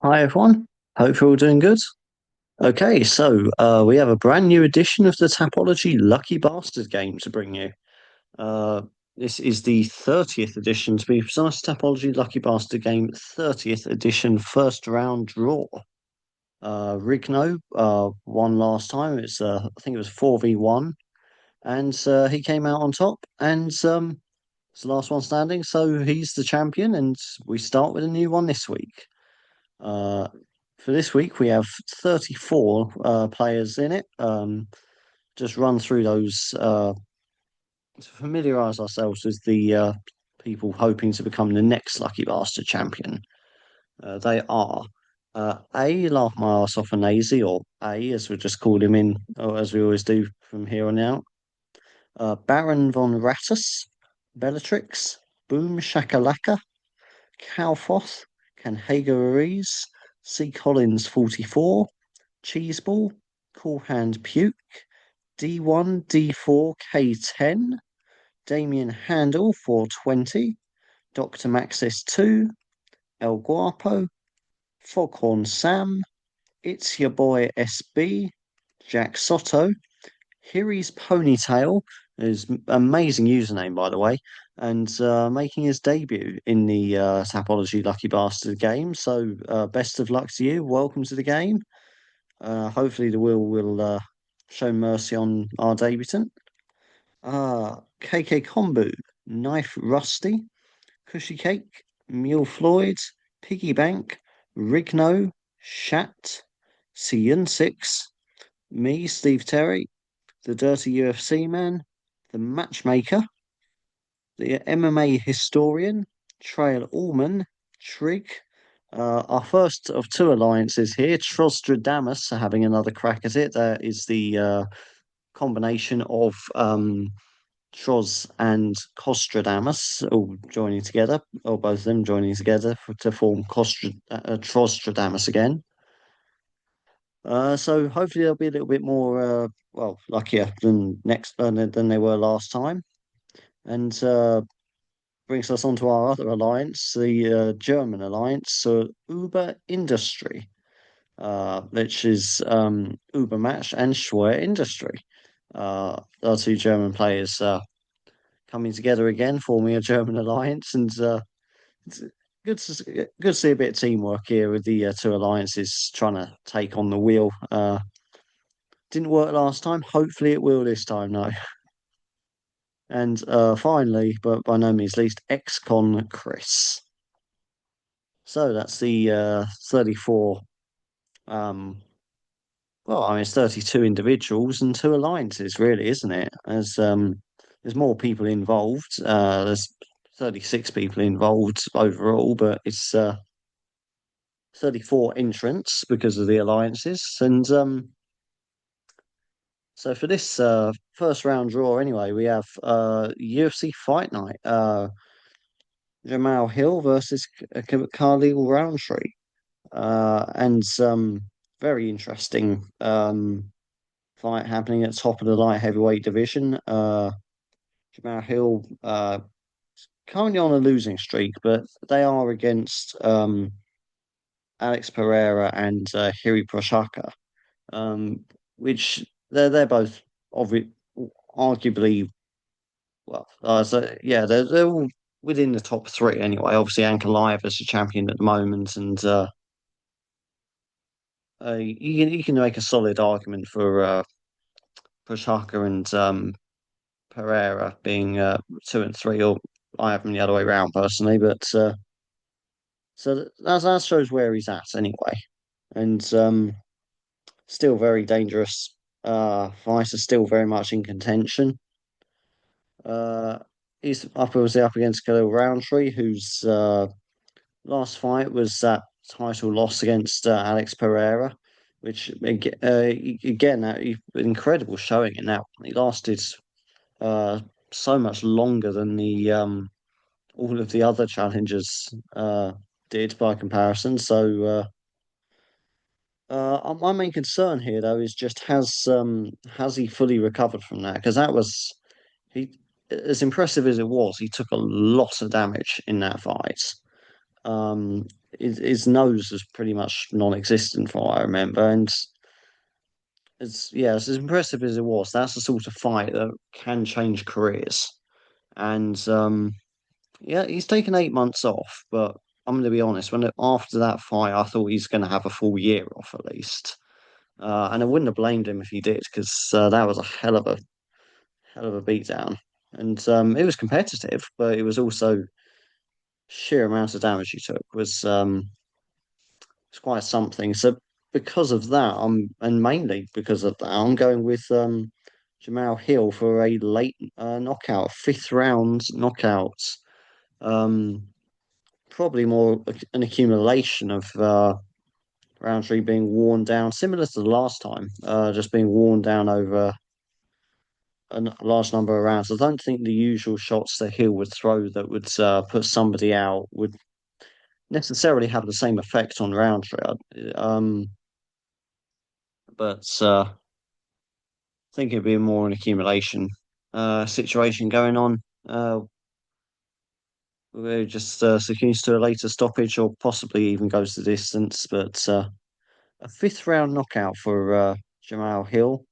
Hi everyone. Hope you're all doing good. Okay, so we have a brand new edition of the Tapology Lucky Bastard game to bring you. Uh, this is the 30th edition, to be precise. Tapology Lucky Bastard Game 30th edition, first round draw. Rigno won last time. I think it was 4v1, and he came out on top, and it's the last one standing, so he's the champion, and we start with a new one this week. Uh, for this week, we have 34 players in it. Just run through those to familiarise ourselves with the people hoping to become the next Lucky Bastard champion. They are Laugh My Arse Off a Nazy, or A, as we just call him in, or as we always do from here on out. Baron von Rattus, Bellatrix, Boom Shakalaka, Calfoth, Canhaga C. Collins 44, Cheeseball, Cool Hand Puke, D1, D4, K10, Damien Handel 420, Dr. Maxis 2, El Guapo, Foghorn Sam, It's Your Boy SB, Jack Soto, Hiri's Ponytail is amazing username, by the way, and making his debut in the Tapology Lucky Bastard game. So, best of luck to you. Welcome to the game. Hopefully, the wheel will show mercy on our debutant. KK Kombu, Knife Rusty, Cushy Cake, Mule Floyd, Piggy Bank, Rigno, Shat, Siyun Six, me, Steve Terry, the Dirty UFC Man, the Matchmaker, the MMA Historian, Trail Allman, Trig. Our first of two alliances here, Trostradamus are having another crack at it. That is the combination of Tros and Costradamus all joining together, or both of them joining together to form Trostradamus again. So hopefully they'll be a little bit more luckier than they were last time, and brings us on to our other alliance, the German alliance, so Uber Industry, which is Ubermatch and Schwer Industry. Our two German players coming together again, forming a German alliance, and it's good to see a bit of teamwork here with the two alliances trying to take on the wheel. Didn't work last time. Hopefully, it will this time, though. And finally, but by no means least, ex-con Chris. So that's the 34. Um, well, I mean, it's 32 individuals and two alliances, really, isn't it? As there's more people involved. There's 36 people involved overall, but it's 34 entrants because of the alliances. And so for this first round draw, anyway, we have UFC Fight Night. Jamal Hill versus Khalil Roundtree. And some very interesting fight happening at top of the light heavyweight division. Jamal Hill currently on a losing streak, but they are against Alex Pereira and Hiri Prochaka, which they're both arguably they're all within the top three anyway. Obviously, Ankalaev is a champion at the moment, and you can make a solid argument for Prochaka and Pereira being two and three, or I have them the other way around personally, but that shows where he's at anyway, and still very dangerous. Fighter still very much in contention. Uh, he's obviously up against Khalil Roundtree, whose last fight was that title loss against Alex Pereira, which again, incredible showing in that one. He lasted uh, so much longer than the all of the other challengers did by comparison. So my main concern here, though, is just has he fully recovered from that? Because that was he as impressive as it was, he took a lot of damage in that fight. his nose was pretty much non-existent from what I remember, and as impressive as it was, that's the sort of fight that can change careers. And yeah, he's taken 8 months off, but I'm going to be honest. After that fight, I thought he's going to have a full year off at least, and I wouldn't have blamed him if he did because that was a hell of a beatdown. And it was competitive, but it was also sheer amount of damage he took was quite something. So because of that, and mainly because of that, I'm going with Jamal Hill for a late knockout, fifth round knockout. Um, Probably more an accumulation of Roundtree being worn down, similar to the last time, just being worn down over a large number of rounds. I don't think the usual shots that Hill would throw that would put somebody out would necessarily have the same effect on Roundtree. But I think it'd be more an accumulation situation going on. We're just succumbs to a later stoppage or possibly even goes the distance. But a fifth round knockout for Jamal Hill.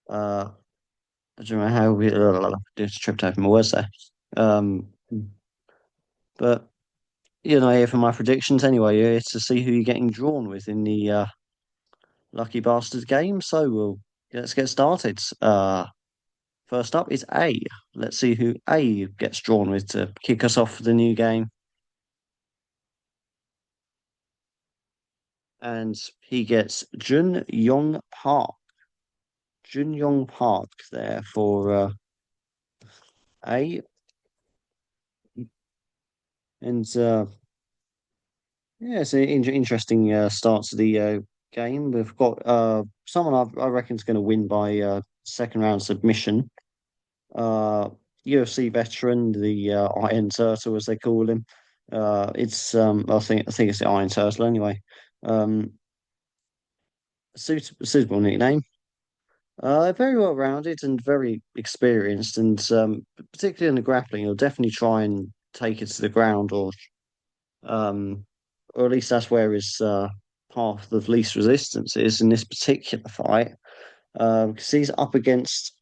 Uh, Jamal Hill just tripped over my words there. Um, but here for my predictions anyway. You're here to see who you're getting drawn with in the Lucky Bastard game. So let's get started. First up is A. Let's see who A gets drawn with to kick us off for the new game. And he gets Jun Yong Park. Jun Yong Park there for A. And yeah, it's an interesting start to the game. We've got someone I reckon is going to win by second round submission. UFC veteran, the Iron Turtle, as they call him. It's I think it's the Iron Turtle anyway. Um, suitable nickname. Very well rounded and very experienced, and particularly in the grappling, he'll definitely try and take it to the ground, um, or at least that's where his path of least resistance is in this particular fight. Because he's up against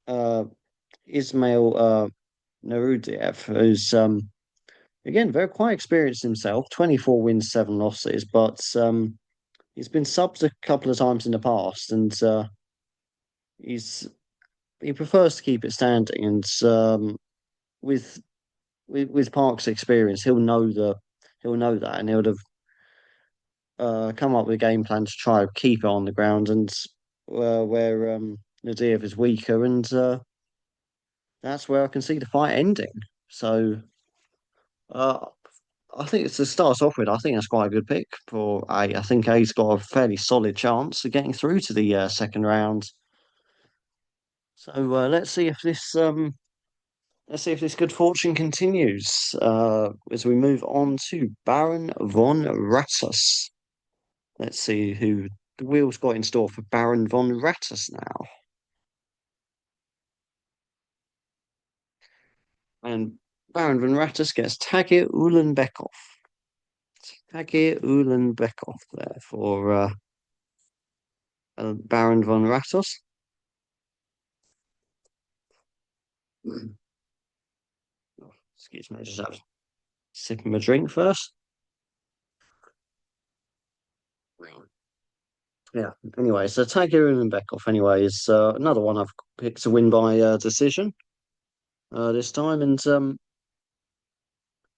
uh, Ismail Narudiev, who's again very quite experienced himself, 24 wins, 7 losses, but he's been subbed a couple of times in the past, and he's he prefers to keep it standing. And with, with Park's experience, he'll know that, and he'll have come up with a game plan to try to keep it on the ground, and where Nadeev is weaker, and that's where I can see the fight ending. So uh, I think it's to start off with. I think that's quite a good pick for A. I think A's got a fairly solid chance of getting through to the second round. So let's see if this good fortune continues as we move on to Baron von Rattus. Let's see who the wheels got in store for Baron von Rattus now. And Baron von Rattus gets Tagir Ulanbekov. Tagir Ulanbekov there for Baron von Rattus. Excuse me, just have a sip of my drink first. Yeah. Anyway, so Tagir Ulanbekov anyway is another one I've picked to win by decision this time, and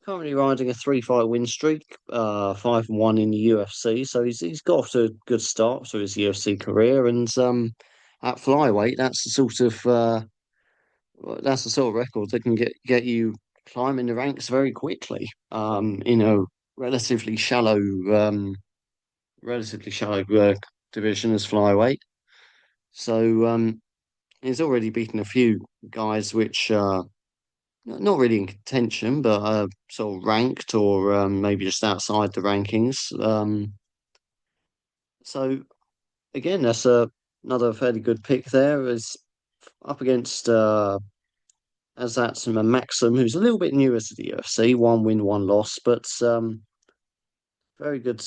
currently riding a 3-fight win streak, 5-1 in the UFC. So he's got off to a good start to his UFC career, and at flyweight, that's the sort of record that can get you climbing the ranks very quickly. In a relatively shallow, um, relatively shallow division as flyweight. So he's already beaten a few guys which not really in contention, but sort of ranked or maybe just outside the rankings. So again, that's another fairly good pick there. Is up against Azat Maxim, who's a little bit newer to the UFC, 1 win, 1 loss, but very good,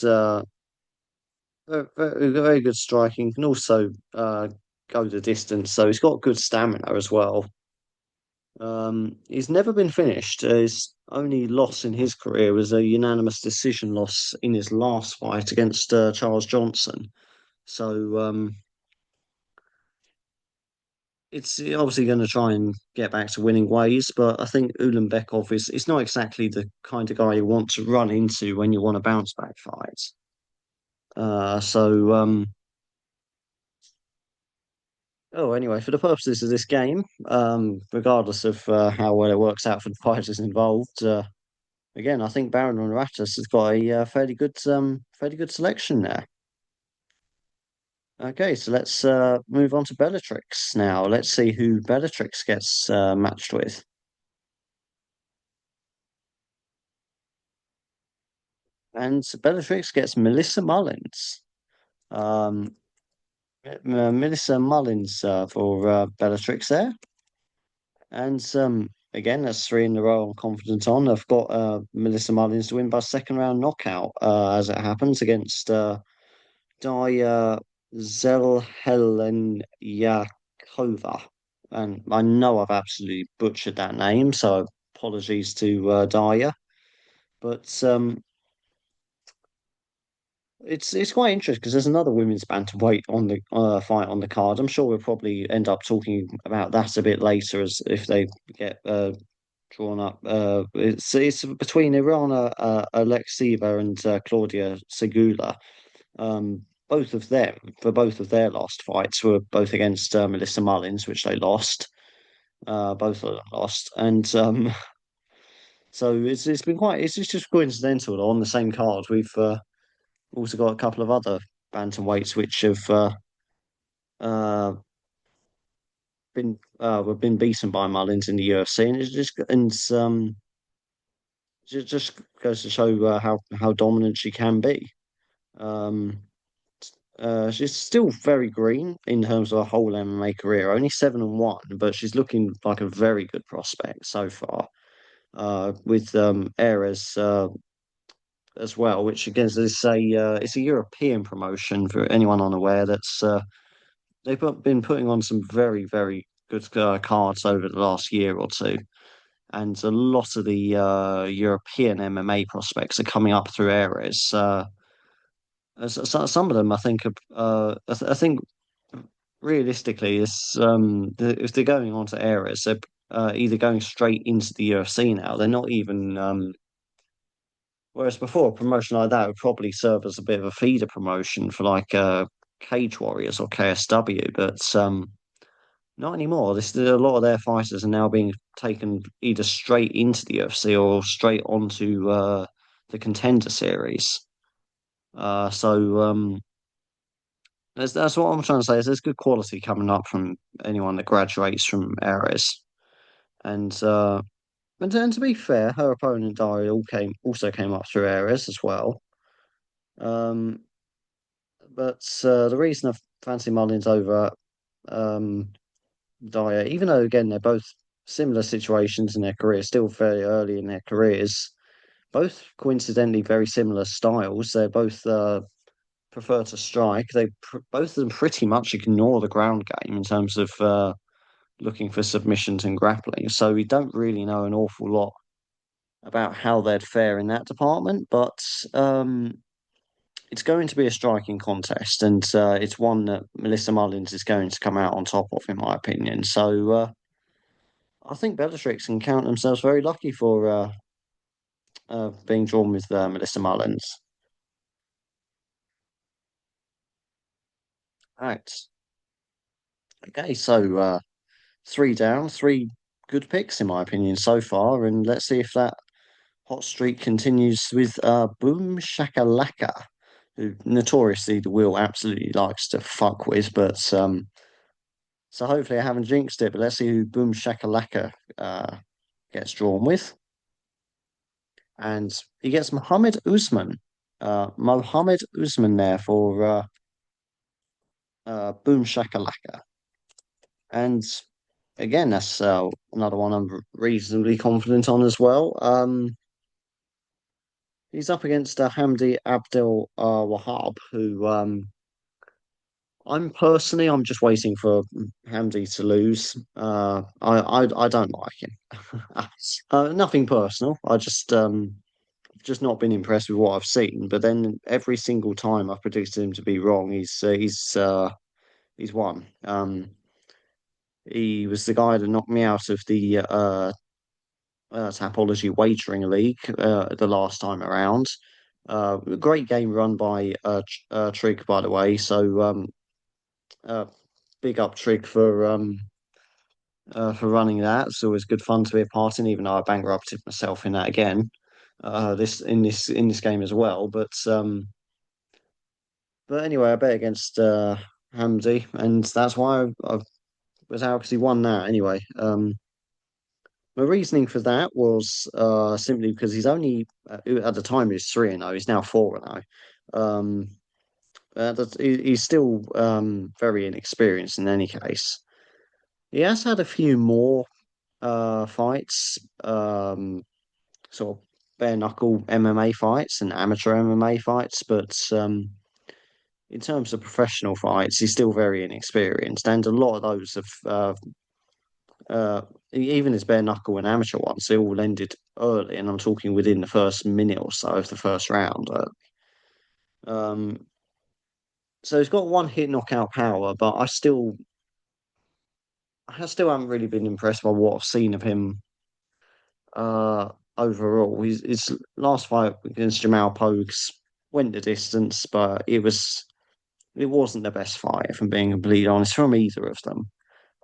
very good striking. Can also go the distance, so he's got good stamina as well. He's never been finished. His only loss in his career was a unanimous decision loss in his last fight against Charles Johnson. So it's obviously going to try and get back to winning ways, but I think Ulanbekov is not exactly the kind of guy you want to run into when you want a bounce back fight. So oh, anyway, for the purposes of this game, regardless of how well it works out for the fighters involved, again, I think Baron Ratus has got a fairly good selection there. Okay, so let's move on to Bellatrix now. Let's see who Bellatrix gets matched with. And Bellatrix gets Melissa Mullins. Um, Melissa Mullins for Bellatrix there. And again, that's three in a row I'm confident on. I've got Melissa Mullins to win by second round knockout, as it happens, against Daya Zelhelenyakova. And I know I've absolutely butchered that name, so apologies to Daya. But it's quite interesting because there's another women's bantamweight on the fight on the card. I'm sure we'll probably end up talking about that a bit later, as if they get drawn up. It's between Irana Alexieva and Claudia Segula. Both of them, for both of their last fights, were both against Melissa Mullins, which they lost. Both of them lost, and so it's been quite. It's just coincidental that on the same card we've also got a couple of other bantamweights which have uh, we've been beaten by Mullins in the UFC, and it's just goes to show how dominant she can be. Um, she's still very green in terms of her whole MMA career, only 7-1, but she's looking like a very good prospect so far. With Ares as well, which again is a it's a European promotion for anyone unaware. That's been putting on some very good cards over the last year or two, and a lot of the European MMA prospects are coming up through Ares. Some of them, I think, I think realistically, if they're going on to Ares, they're either going straight into the UFC now. They're not even. Whereas before, a promotion like that would probably serve as a bit of a feeder promotion for like Cage Warriors or KSW, but not anymore. A lot of their fighters are now being taken either straight into the UFC or straight onto the Contender Series. So that's what I'm trying to say. Is there's good quality coming up from anyone that graduates from Ares, and and to be fair, her opponent Dari also came up through Ares as well. Um, but the reason I fancy Mullins over um, Dyer, even though again they're both similar situations in their career, still very early in their careers, both coincidentally very similar styles. They both prefer to strike. Both of them pretty much ignore the ground game in terms of looking for submissions and grappling. So we don't really know an awful lot about how they'd fare in that department, but it's going to be a striking contest, and it's one that Melissa Mullins is going to come out on top of, in my opinion. So I think Bellatrix can count themselves very lucky for being drawn with Melissa Mullins. Right. Okay, so three down, three good picks, in my opinion, so far, and let's see if that hot streak continues with Boom Shakalaka, who notoriously the Will absolutely likes to fuck with, but so hopefully I haven't jinxed it, but let's see who Boom Shakalaka gets drawn with. And he gets Mohammed Usman. Mohammed Usman there for Boom Shakalaka. And again, that's another one I'm reasonably confident on as well. He's up against Hamdi Abdel Wahab, who I'm just waiting for Hamdi to lose. I don't like him. Nothing personal. Just not been impressed with what I've seen. But then every single time I've predicted him to be wrong, he's won. He was the guy that knocked me out of the Tapology Wagering League the last time around. Great game run by Trig, by the way. So uh, big up Trig for running that. It's always good fun to be a part in, even though I bankrupted myself in that again. This game as well. But anyway, I bet against Hamdi, and that's why I was out because he won that anyway. My reasoning for that was simply because he's only at the time he was 3-0. He's now 4-0. He's still very inexperienced in any case. He has had a few more fights, sort of bare knuckle MMA fights and amateur MMA fights, but in terms of professional fights, he's still very inexperienced, and a lot of those have even his bare knuckle and amateur ones, they all ended early, and I'm talking within the first minute or so of the first round. Um, so he's got one hit knockout power, but I still haven't really been impressed by what I've seen of him uh, overall. His last fight against Jamal Pogues went the distance, but it wasn't the best fight, if I'm being completely honest, from either of them.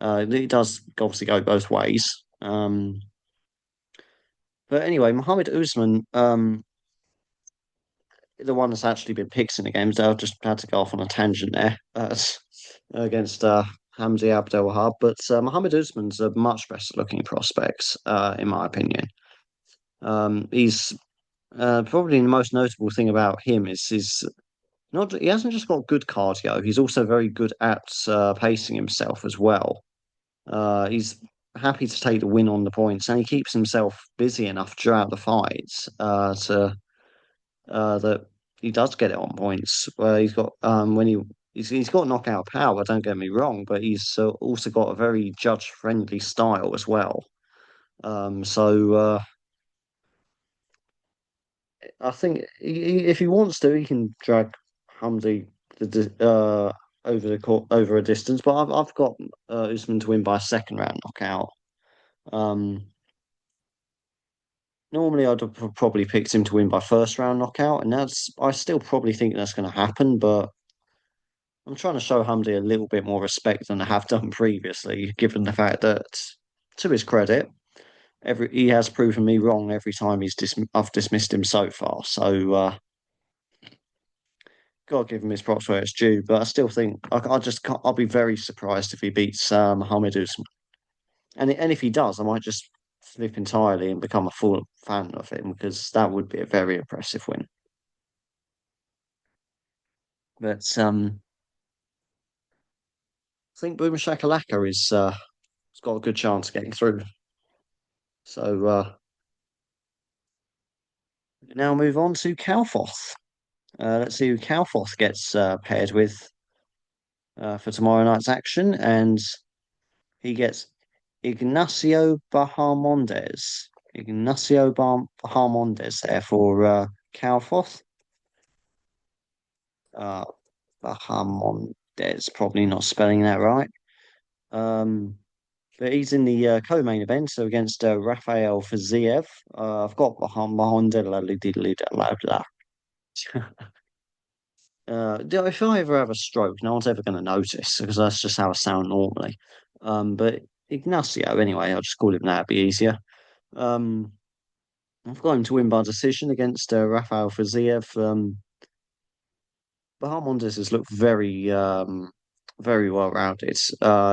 It does obviously go both ways. But anyway, Mohammed Usman, the one that's actually been picked in the games, I just had to go off on a tangent there against Hamzi Abdelwahab. But Mohammed Usman's a much better looking prospect, in my opinion. He's probably the most notable thing about him is his not he hasn't just got good cardio, he's also very good at pacing himself as well. He's happy to take the win on the points, and he keeps himself busy enough throughout the fights to that he does get it on points. Where he's got when he's got knockout power. Don't get me wrong, but he's also got a very judge friendly style as well. So I think if he wants to, he can drag Hamdi over the court over a distance. But I've got Usman to win by a second round knockout. Um, Normally I'd have probably picked him to win by first round knockout, and that's I still probably think that's going to happen. But I'm trying to show Hamdi a little bit more respect than I have done previously, given the fact that, to his credit, every he has proven me wrong every time I've dismissed him so far. So gotta give him his props where it's due. But I still think I just can't, I'll be very surprised if he beats Muhammad Usman, and if he does, I might just flip entirely and become a full fan of him because that would be a very impressive win. But I think Boomer Shakalaka is has got a good chance of getting through. So now move on to Calfoth. Let's see who Calfoth gets paired with for tomorrow night's action, and he gets Ignacio Bahamondes. Bahamondes there for Calfoth. Uh, Bahamondes, probably not spelling that right. Um, but he's in the co-main event, so against Rafael Fiziev. I've got Bahamondes. If I ever have a stroke, no one's ever going to notice because that's just how I sound normally. But Ignacio, anyway, I'll just call him that, it'd be easier. Um, I've got him to win by decision against Rafael Fiziev. Bahamondes has looked very well rounded.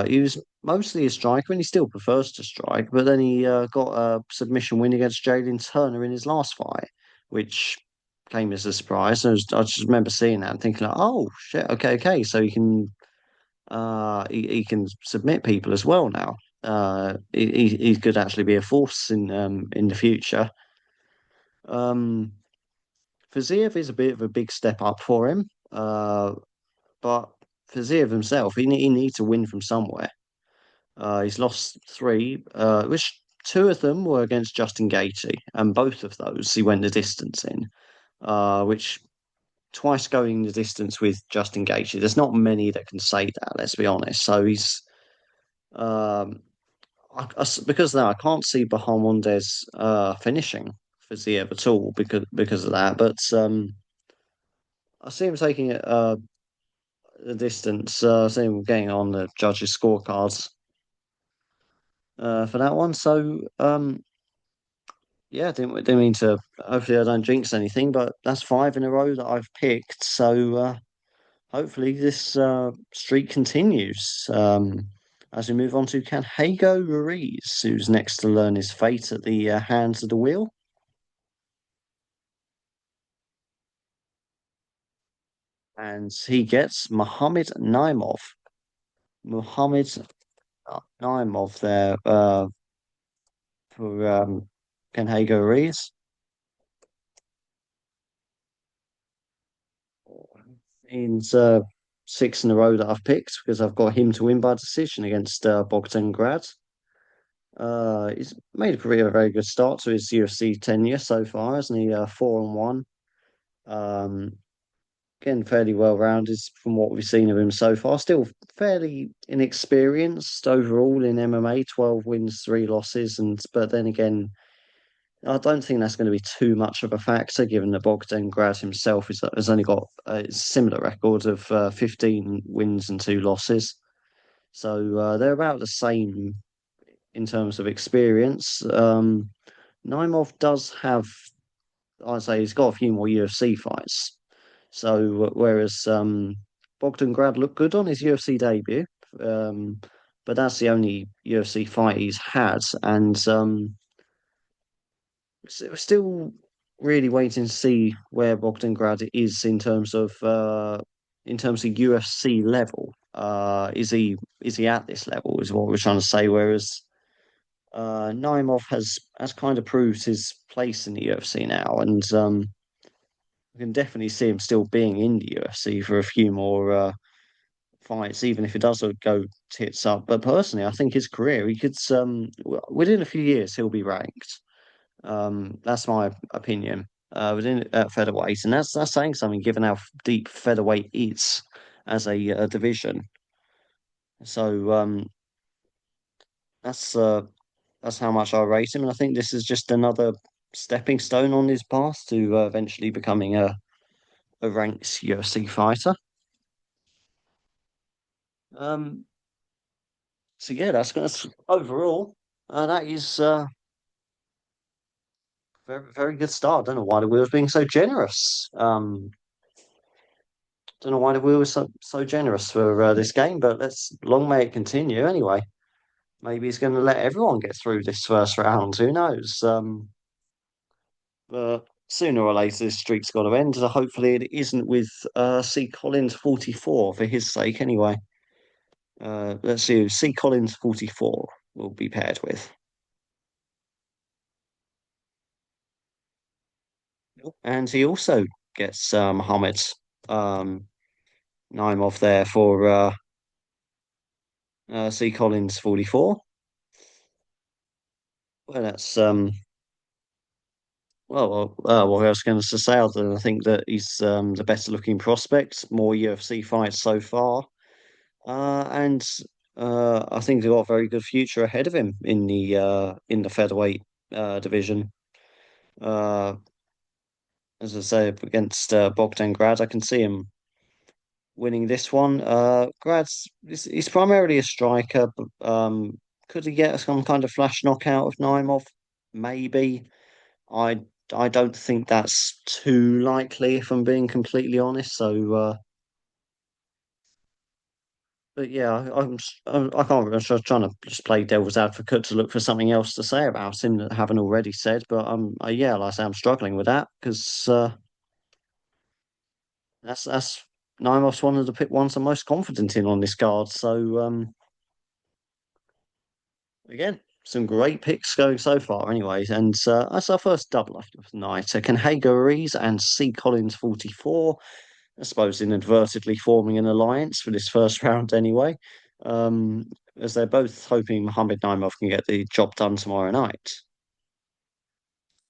He was mostly a striker, and he still prefers to strike. But then he got a submission win against Jalen Turner in his last fight, which came as a surprise. I just remember seeing that and thinking, like, oh shit, okay. So he can submit people as well now. He could actually be a force in the future. Um, Fiziev is a bit of a big step up for him. But Fiziev himself, he needs to win from somewhere. He's lost three, which two of them were against Justin Gaethje, and both of those he went the distance in. Which twice going the distance with Justin Gaethje. There's not many that can say that. Let's be honest. So he's um, because of that, I can't see Bahamondes finishing Fiziev at all because of that. But I see him taking it the distance. I see him getting on the judges' scorecards for that one. So yeah, didn't mean to. Hopefully, I don't jinx anything, but that's five in a row that I've picked. So hopefully, this streak continues. As we move on to Canhego Ruiz, who's next to learn his fate at the hands of the wheel. And he gets Mohammed Naimov. Mohammed Naimov there for Canhego Ruiz. Means six in a row that I've picked because I've got him to win by decision against Bogdan Grad. He's made a very good start to his UFC tenure so far, hasn't he? 4-1. Um, Again, fairly well rounded from what we've seen of him so far. Still fairly inexperienced overall in MMA. 12 wins, three losses, and but then again, I don't think that's going to be too much of a factor, given that Bogdan Grad himself has only got a similar record of 15 wins and two losses. So they're about the same in terms of experience. Naimov does have, I'd say, he's got a few more UFC fights. So whereas Bogdan Grad looked good on his UFC debut, um, but that's the only UFC fight he's had, and we're still really waiting to see where Bogdan Grad is in terms of UFC level. Is he at this level? Is what we're trying to say. Whereas Naimov has kind of proved his place in the UFC now, and we can definitely see him still being in the UFC for a few more fights, even if it does go tits up. But personally, I think his career, he could within a few years he'll be ranked. That's my opinion. Within featherweight, and that's saying something given how deep featherweight is as a division. So that's uh, that's how much I rate him, and I think this is just another stepping stone on his path to eventually becoming a ranked UFC fighter. Um, so yeah, that's overall. That is very good start. Don't know why the wheel's being so generous. Don't know why the wheel was so generous for this game, but let's long may it continue anyway. Maybe he's going to let everyone get through this first round. Who knows? But sooner or later, this streak's got to end. So hopefully, it isn't with C. Collins 44 for his sake, anyway. Let's see who C. Collins 44 will be paired with. And he also gets Mohammed um, Naimov there for C. Collins 44. Well, that's what I was going to say, other than I think that he's the better looking prospect, more UFC fights so far, and I think they've got a very good future ahead of him in the featherweight division. Uh, as I say, against Bogdan Grad, I can see him winning this one. Grad's he's primarily a striker, but could he get some kind of flash knockout of Naimov? Maybe. I I don't think that's too likely, if I'm being completely honest. So, but yeah, I can't. I'm just trying to just play devil's advocate to look for something else to say about him that I haven't already said. But yeah, like I say, I'm struggling with that because that's Nymos one of the pick ones I'm most confident in on this card. So again. some great picks going so far, anyways. And that's our first double of the night. Canhaga Rees and C. Collins 44. I suppose inadvertently forming an alliance for this first round anyway. Um, as they're both hoping Mohammed Naimov can get the job done tomorrow night.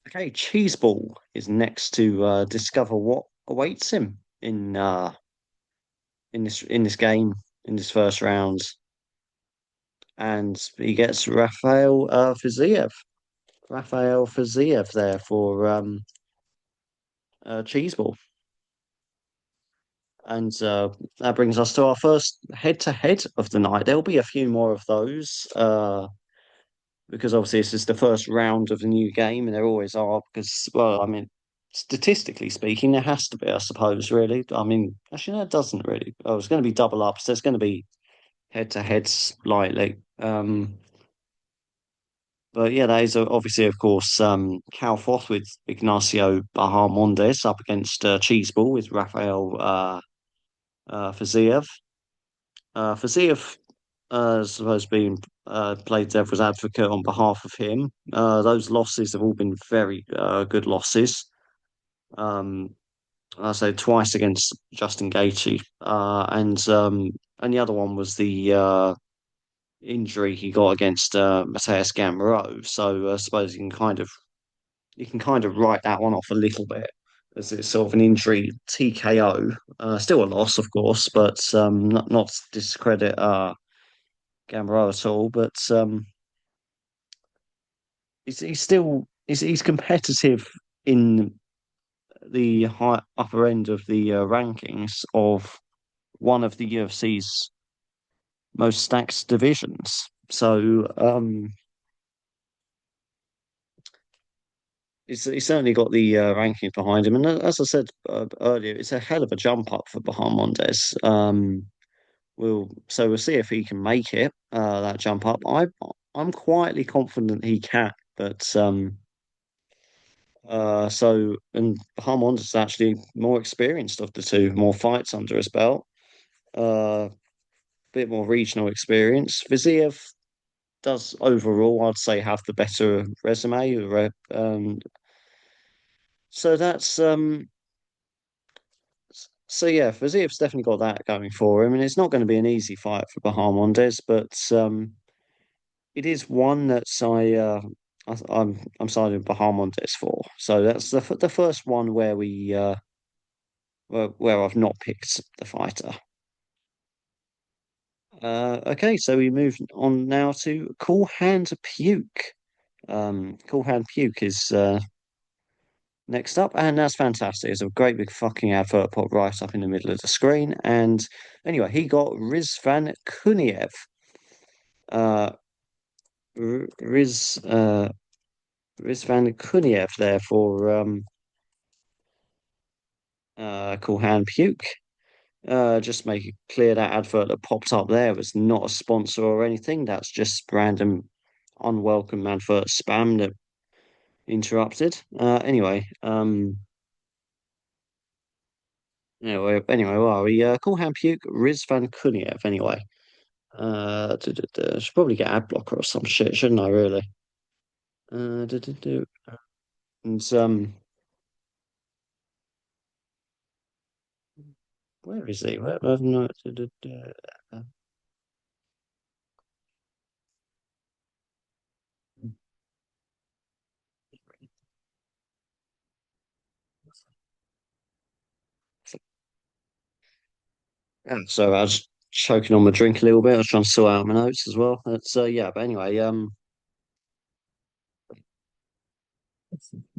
Okay, Cheeseball is next to discover what awaits him in this game in this first round, and he gets Rafael Fiziev there for Cheeseball, and that brings us to our first head-to-head of the night. There'll be a few more of those. Because obviously this is the first round of the new game, and there always are. Because, well, I mean, statistically speaking, there has to be, I suppose. Really, I mean, actually, no, it doesn't really. Oh, it's going to be double ups. There's going to be head to heads lightly. But yeah, that is obviously, of course, Calfoth with Ignacio Bahamondes up against Cheeseball with Rafael Faziev. Faziev, supposed to be played devil's advocate on behalf of him. Those losses have all been very good losses. Um, I say twice against Justin Gaethje, and the other one was the injury he got against Mateus Gamrot. So I suppose you can kind of write that one off a little bit as it's sort of an injury TKO. Still a loss, of course, but not to discredit Gamrot at all. But he's competitive in the high upper end of the rankings of one of the UFC's most stacked divisions. So he's certainly got the rankings behind him, and as I said earlier, it's a hell of a jump up for Bahamondes. We'll see if he can make it that jump up. I'm quietly confident he can, but and Bahamondes is actually more experienced of the two, more fights under his belt, bit more regional experience. Viziev does overall, I'd say, have the better resume. So that's so yeah, Vaziev's definitely got that going for him, and it's not going to be an easy fight for Bahamondes, but it is one that's I'm siding Bahamondes for. So that's the first one where we where I've not picked the fighter. Okay, so we move on now to Cool Hand Puke. Cool Hand Puke is next up, and that's fantastic. It's a great big fucking advert pop right up in the middle of the screen. And anyway, he got Rizvan Kuniev. Uh, Rizvan Kuniev there for Cool Hand Puke. Just make it clear that advert that popped up there was not a sponsor or anything. That's just random, unwelcome advert spam that interrupted. Anyway, where are we? Cool Hand Puke, Rizvan Kuniev. Anyway, should probably get ad blocker or some shit, shouldn't I? Really? Uh, duh, duh, duh. And where is he? Where have no? Uh, so I was choking on my drink a little bit. I was trying to sort out my notes as well. That's yeah, but anyway,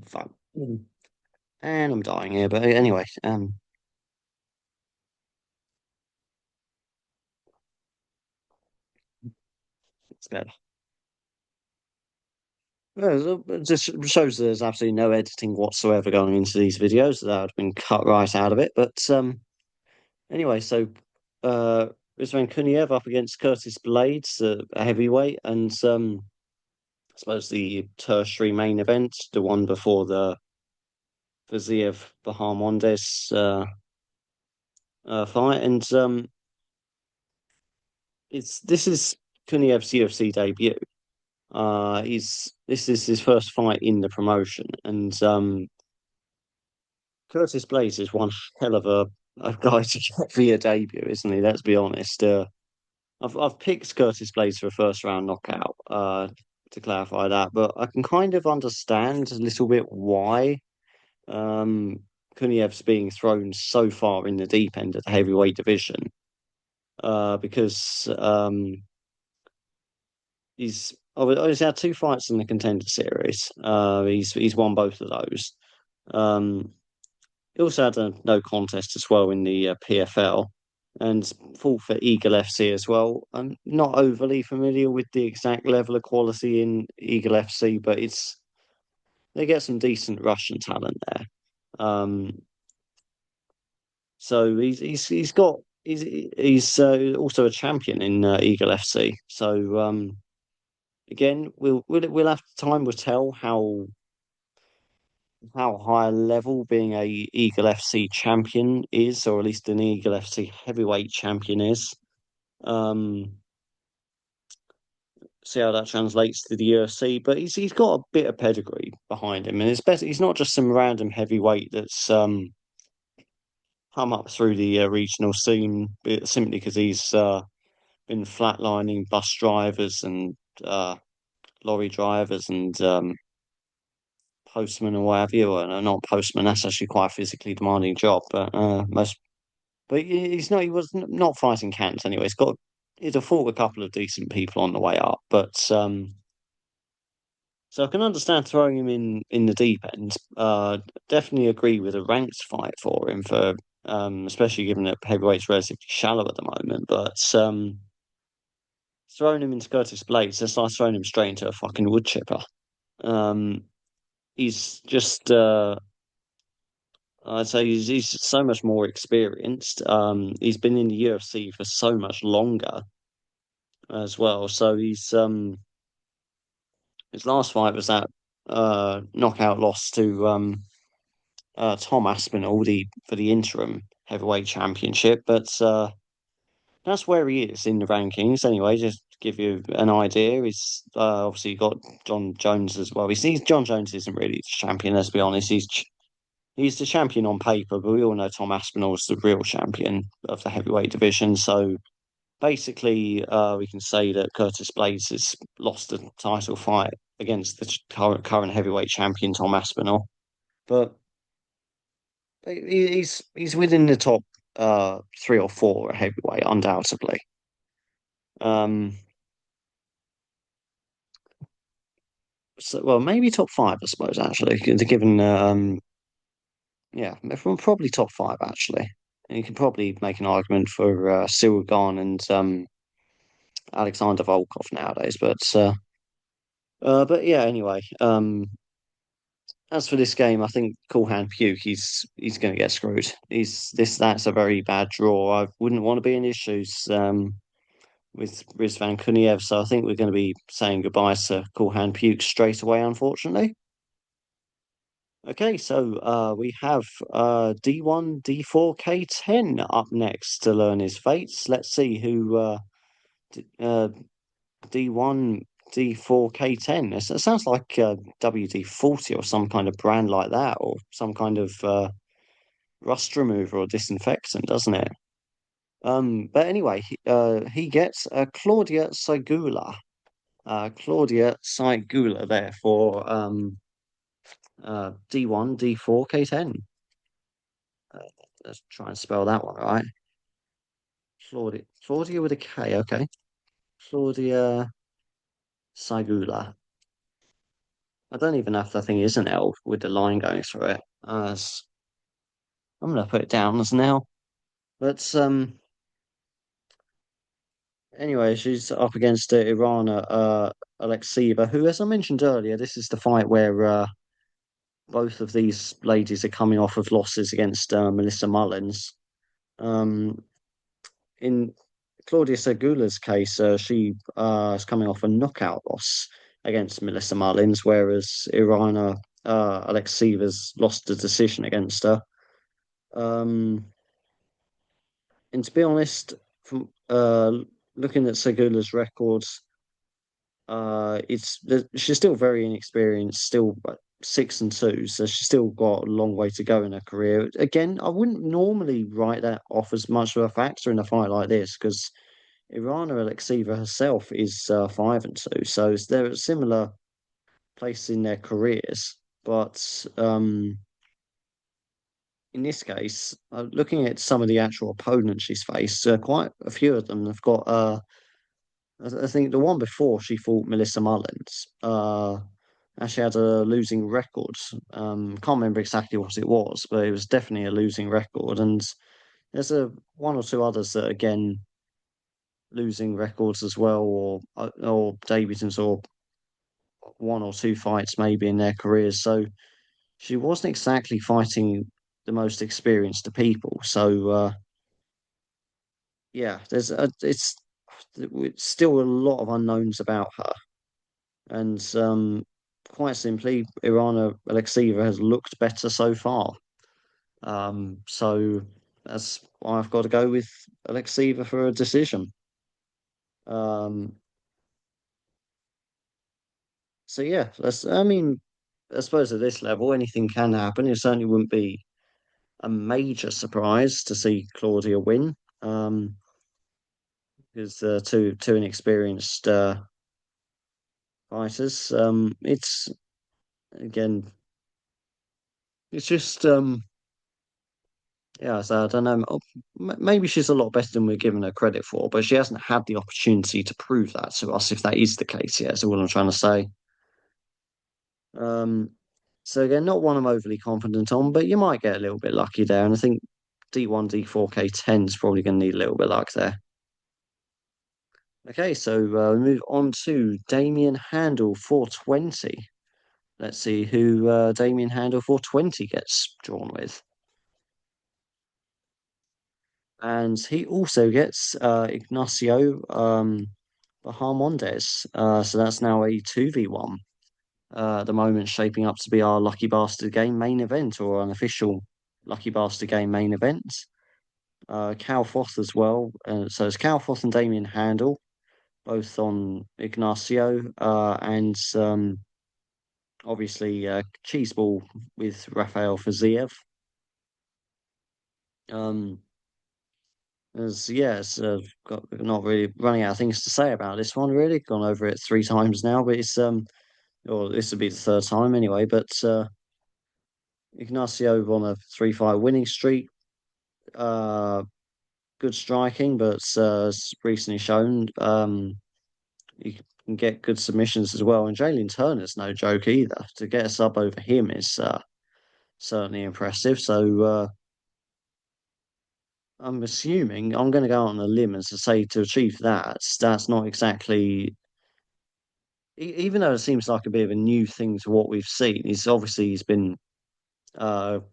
fun. And I'm dying here, but anyway, it's better. Well, it just shows there's absolutely no editing whatsoever going into these videos. That had been cut right out of it. But anyway, so uh, Rizvan Kuniev up against Curtis Blades, a heavyweight, and I suppose the tertiary main event, the one before the Fiziev Bahamondes fight, and this is Kuniev's UFC debut. He's this is his first fight in the promotion, and Curtis Blades is one hell of a guy to get via debut, isn't he? Let's be honest. I've picked Curtis Blades for a first round knockout. To clarify that, but I can kind of understand a little bit why um Kuniev's being thrown so far in the deep end of the heavyweight division. Because he's had two fights in the contender series. He's won both of those. Um, he also had a no contest as well in the PFL and fought for Eagle FC as well. I'm not overly familiar with the exact level of quality in Eagle FC, but it's they get some decent Russian talent there. Um, so he's also a champion in Eagle FC. So again, we'll have time will tell how high level being a Eagle FC champion is, or at least an Eagle FC heavyweight champion is. Um, See how that translates to the UFC, but he's got a bit of pedigree behind him, and it's better. He's not just some random heavyweight that's come up through the regional scene simply because he's been flatlining bus drivers and lorry drivers and postmen or whatever you are. No, not postman. That's actually quite a physically demanding job, but most. But he's not. He was not fighting cans anyway. He's fought a couple of decent people on the way up, but so I can understand throwing him in the deep end. Definitely agree with a ranked fight for him for especially given that heavyweight's relatively shallow at the moment. But throwing him into Curtis Blades, that's like throwing him straight into a fucking wood chipper. Um, he's just I'd say he's so much more experienced. He's been in the UFC for so much longer as well. So his last fight was that knockout loss to Tom Aspinall for the interim heavyweight championship. But that's where he is in the rankings. Anyway, just to give you an idea, he's obviously got John Jones as well. John Jones isn't really the champion. Let's be honest. He's the champion on paper, but we all know Tom Aspinall's the real champion of the heavyweight division. So basically, we can say that Curtis Blades has lost a title fight against the current heavyweight champion Tom Aspinall. But he's within the top three or four at heavyweight, undoubtedly. Um, so well, maybe top five, I suppose. Actually, given yeah, probably top five actually. And you can probably make an argument for Silgan and Alexander Volkov nowadays, but yeah. Anyway, as for this game, I think Coolhand Puke, he's going to get screwed. That's a very bad draw. I wouldn't want to be in his shoes. With Rizvan Kuniev. So I think we're going to be saying goodbye to Coolhand Puke straight away, unfortunately. Okay, so we have D1, D4, K10 up next to learn his fates. Let's see who D1, D4, K10. It sounds like WD-40 or some kind of brand like that, or some kind of rust remover or disinfectant, doesn't it? But anyway, he gets Claudia Segula. Claudia Saigula there for D1, D4, K10. Uh, let's try and spell that one right. Claudia with a K, okay. Claudia Saigula. I don't even know if that thing is an L with the line going through it. I'm gonna put it down as an L. But anyway, she's up against Irana Alexieva, who, as I mentioned earlier, this is the fight where both of these ladies are coming off of losses against Melissa Mullins. Um, in Claudia Segula's case, she is coming off a knockout loss against Melissa Mullins, whereas Irina Alexieva's lost a decision against her. Um, and to be honest, from looking at Segula's records, she's still very inexperienced, still 6-2, so she's still got a long way to go in her career. Again, I wouldn't normally write that off as much of a factor in a fight like this because Irana Alexieva herself is 5-2, so they're at similar places in their careers. But in this case, looking at some of the actual opponents she's faced, quite a few of them have got. I think the one before she fought Melissa Mullins, actually had a losing record. Can't remember exactly what it was, but it was definitely a losing record. And there's a one or two others that again losing records as well, or debutants, or one or two fights maybe in their careers. So she wasn't exactly fighting the most experienced people. So yeah, it's still a lot of unknowns about her, and quite simply, Irana Alexieva has looked better so far. So that's why I've got to go with Alexieva for a decision. Um, so yeah, I mean, I suppose at this level, anything can happen. It certainly wouldn't be a major surprise to see Claudia win. Because two inexperienced fighters. It's again, it's just yeah. So I don't know. Maybe she's a lot better than we're giving her credit for, but she hasn't had the opportunity to prove that to us. If that is the case, yeah, that's all I'm trying to say. Um, so again, not one I'm overly confident on, but you might get a little bit lucky there, and I think D1, D4, K10 is probably going to need a little bit of luck there. Okay, so we move on to Damien Handel 420. Let's see who Damien Handel 420 gets drawn with. And he also gets Ignacio Bahamondes. So that's now a 2v1 at the moment, shaping up to be our Lucky Bastard Game main event, or an official Lucky Bastard Game main event. Cal Foth as well. So it's Cal Foth and Damien Handel, both on Ignacio, and obviously Cheeseball with Rafael Faziev. Um, As yes, got not really running out of things to say about this one. Really, gone over it three times now, but it's or this will be the third time anyway. But Ignacio on a 3-fight winning streak. Uh, Good striking, but as recently shown, you can get good submissions as well. And Jalen Turner's no joke either. To get a sub over him is certainly impressive. So I'm assuming I'm going to go on a limb and to say to achieve that, that's not exactly even though it seems like a bit of a new thing to what we've seen. He's been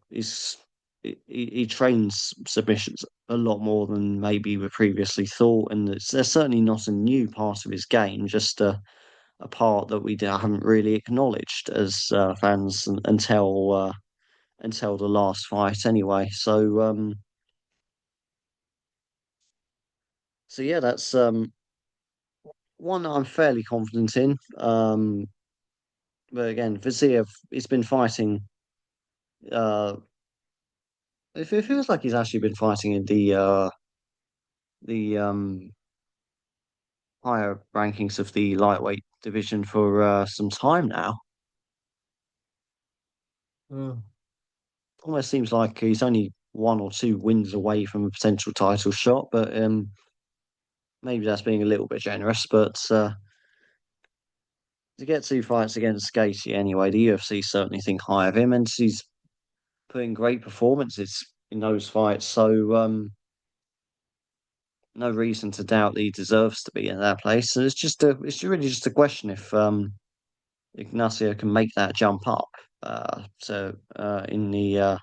he's he trains submissions a lot more than maybe we previously thought, and there's certainly not a new part of his game, just a part that we haven't really acknowledged as fans until the last fight anyway. So yeah, that's one that I'm fairly confident in. But again, Viziev, he's been fighting. Uh, it feels like he's actually been fighting in the higher rankings of the lightweight division for some time now. Mm. Almost seems like he's only one or two wins away from a potential title shot, but maybe that's being a little bit generous. But to get two fights against Gaethje anyway, the UFC certainly think high of him, and he's putting great performances in those fights. So no reason to doubt that he deserves to be in that place. And it's really just a question if Ignacio can make that jump up in the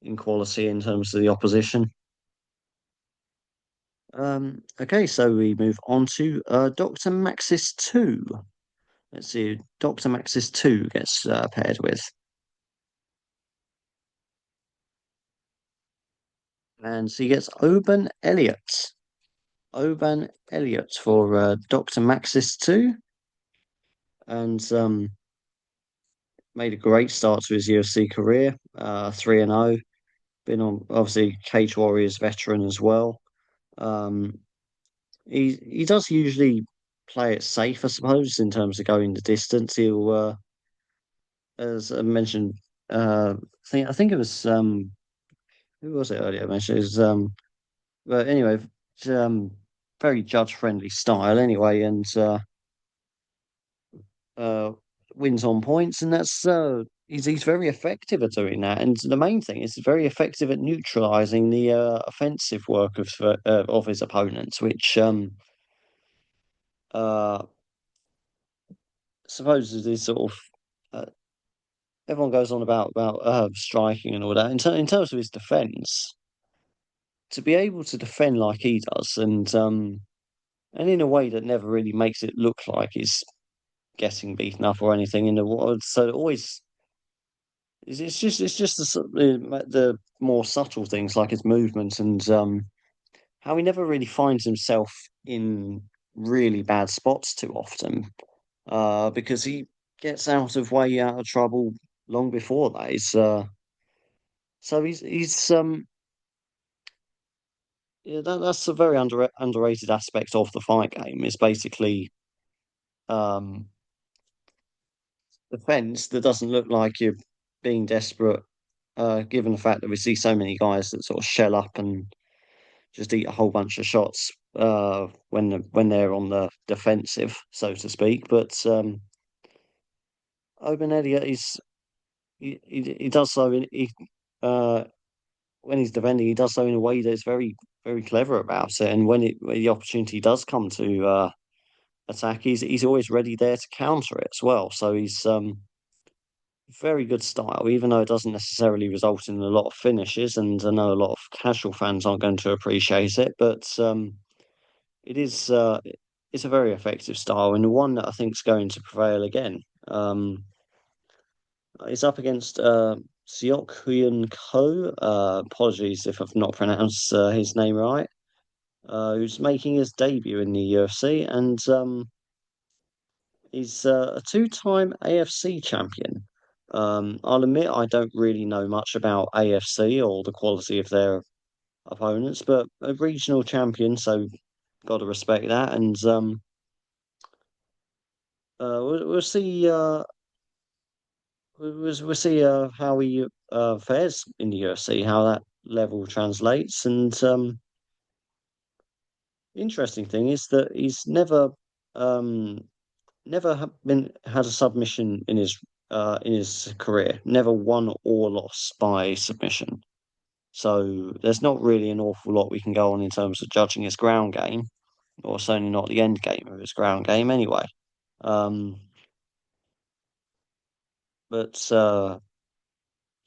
in quality in terms of the opposition. Okay, so we move on to Dr. Maxis 2. Let's see who Dr. Maxis 2 gets paired with. And so he gets Oban Elliott. Oban Elliott for Dr. Maxis 2. and made a great start to his UFC career. 3-0. Been on obviously Cage Warriors veteran as well. Um, he does usually play it safe, I suppose, in terms of going the distance. He'll, as I mentioned, I think it was who was it earlier? I mentioned it was but anyway, it's, very judge friendly style anyway, and uh, wins on points, and that's he's very effective at doing that. And the main thing is very effective at neutralizing the offensive work of his opponents, which uh supposedly sort of everyone goes on about striking and all that. In terms of his defense, to be able to defend like he does, and in a way that never really makes it look like he's getting beaten up or anything in the world. So always it's just the more subtle things like his movement and how he never really finds himself in really bad spots too often. Because he gets out of trouble long before that. He's yeah, that's a very underrated aspect of the fight game. Is basically um defense that doesn't look like you're being desperate. Given the fact that we see so many guys that sort of shell up and just eat a whole bunch of shots when they're on the defensive, so to speak. But Oban Elliott he does so uh when he's defending, he does so in a way that's very clever about it. And when the opportunity does come to attack, he's always ready there to counter it as well. So he's very good style, even though it doesn't necessarily result in a lot of finishes. And I know a lot of casual fans aren't going to appreciate it, but it is it's a very effective style and one that I think is going to prevail again. It's up against Seok Hyun Ko. Apologies if I've not pronounced his name right. Who's making his debut in the UFC, and he's a two-time AFC champion. I'll admit I don't really know much about AFC or the quality of their opponents, but a regional champion, so got to respect that. And we'll see. We'll see how he fares in the UFC, how that level translates. And the interesting thing is that he's um, never been had a submission in his career, never won or lost by submission. So there's not really an awful lot we can go on in terms of judging his ground game, or certainly not the end game of his ground game anyway. Um, but So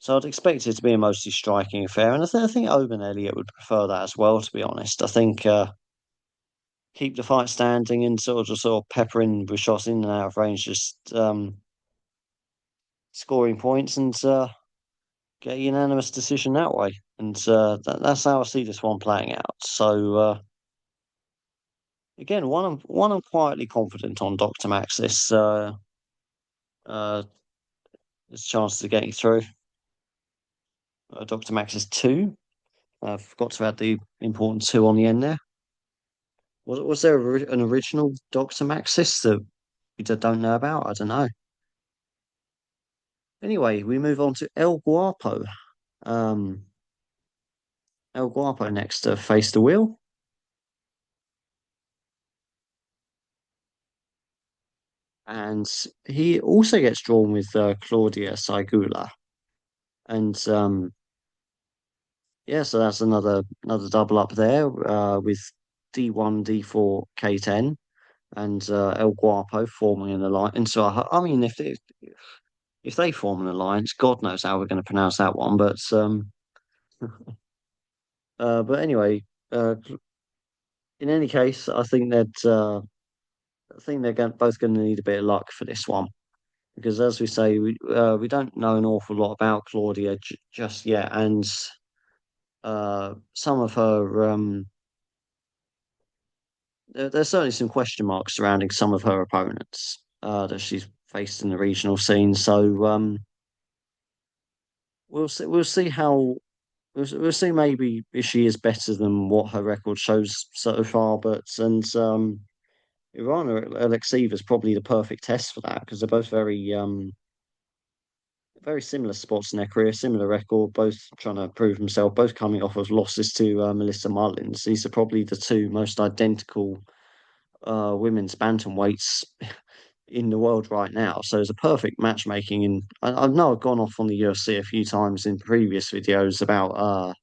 I'd expect it to be a mostly striking affair, and I think Oban Elliott would prefer that as well. To be honest, I think keep the fight standing and sort of peppering with shots in and out of range, just scoring points and get a unanimous decision that way. And that's how I see this one playing out. So again, one I'm quietly confident on Dr. Max. Uh, this chance to getting through. Dr. Max is two. I forgot to add the important two on the end there. Was there an original Doctor Maxis that we don't know about? I don't know. Anyway, we move on to El Guapo. Um, El Guapo next to Face the Wheel, and he also gets drawn with Claudia Saigula, and yeah, so that's another double up there with D1, D4, K10, and El Guapo forming an alliance. And so I mean, if they form an alliance, God knows how we're going to pronounce that one, but anyway, uh, in any case, I think they're both going to need a bit of luck for this one because, as we say, we don't know an awful lot about Claudia just yet, and some of her there's certainly some question marks surrounding some of her opponents. that she's faced in the regional scene. So we'll see how we'll see maybe if she is better than what her record shows so far. But and Ivana Alexieva is probably the perfect test for that because they're both very similar spots in their career, similar record, both trying to prove themselves, both coming off of losses to Melissa Mullins. These are probably the two most identical women's bantamweights in the world right now. So it's a perfect matchmaking. And I know I've gone off on the UFC a few times in previous videos about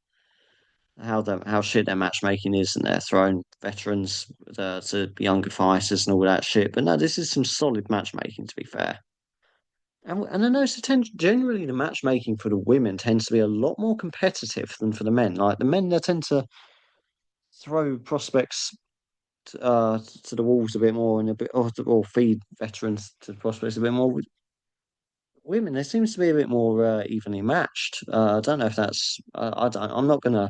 how shit their matchmaking is, and they're throwing veterans to younger fighters and all that shit. But no, this is some solid matchmaking, to be fair. And I noticed generally the matchmaking for the women tends to be a lot more competitive than for the men. Like the men, they tend to throw prospects to the walls a bit more and a bit, or feed veterans to the prospects a bit more. With women, there seems to be a bit more evenly matched. I don't know if that's. I don't. I'm not going to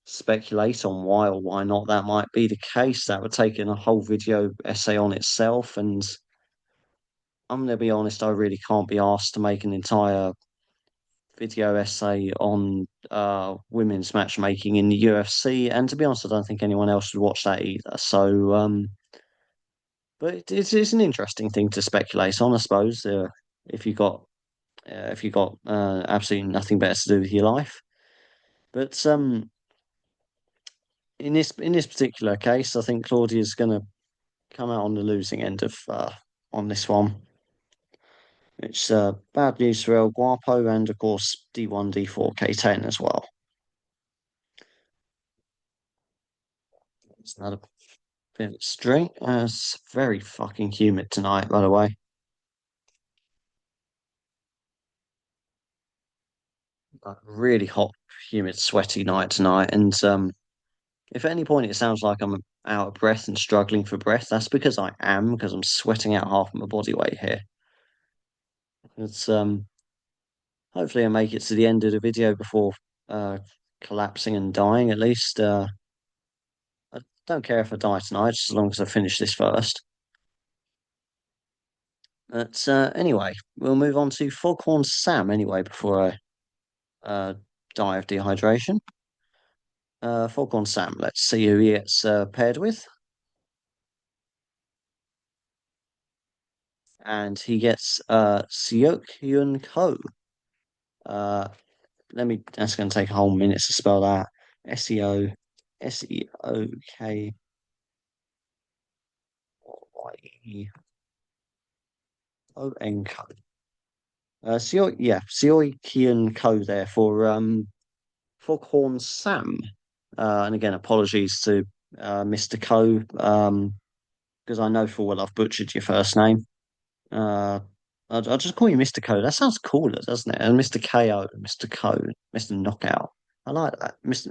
speculate on why or why not that might be the case. That would take in a whole video essay on itself, and I'm going to be honest. I really can't be asked to make an entire video essay on women's matchmaking in the UFC. And to be honest, I don't think anyone else would watch that either. So, but it's an interesting thing to speculate on, I suppose. If you got if you got absolutely nothing better to do with your life. But in this particular case, I think Claudia's going to come out on the losing end of on this one. It's bad news for El Guapo and of course D1 D4 K10 as well. It's another bit of string. It's very fucking humid tonight, by the way. Like, really hot, humid, sweaty night tonight. And if at any point it sounds like I'm out of breath and struggling for breath, that's because I am, because I'm sweating out half of my body weight here. It's hopefully I make it to the end of the video before uh collapsing and dying at least. I don't care if I die tonight, just as long as I finish this first. But anyway, we'll move on to Foghorn Sam anyway before I die of dehydration. Foghorn Sam, let's see who he gets paired with. And he gets Seok Hyun Ko. Uh, that's going to take a whole minute to spell that. Seokyoon Ko. Seok Hyun Ko there for Foghorn Sam. And again, apologies to Mr. Ko, because I know full well I've butchered your first name. Uh, I'll just call you Mr. Ko. That sounds cooler, doesn't it? And Mr. KO, Mr. Ko, Mr. Knockout. I like that. Mr.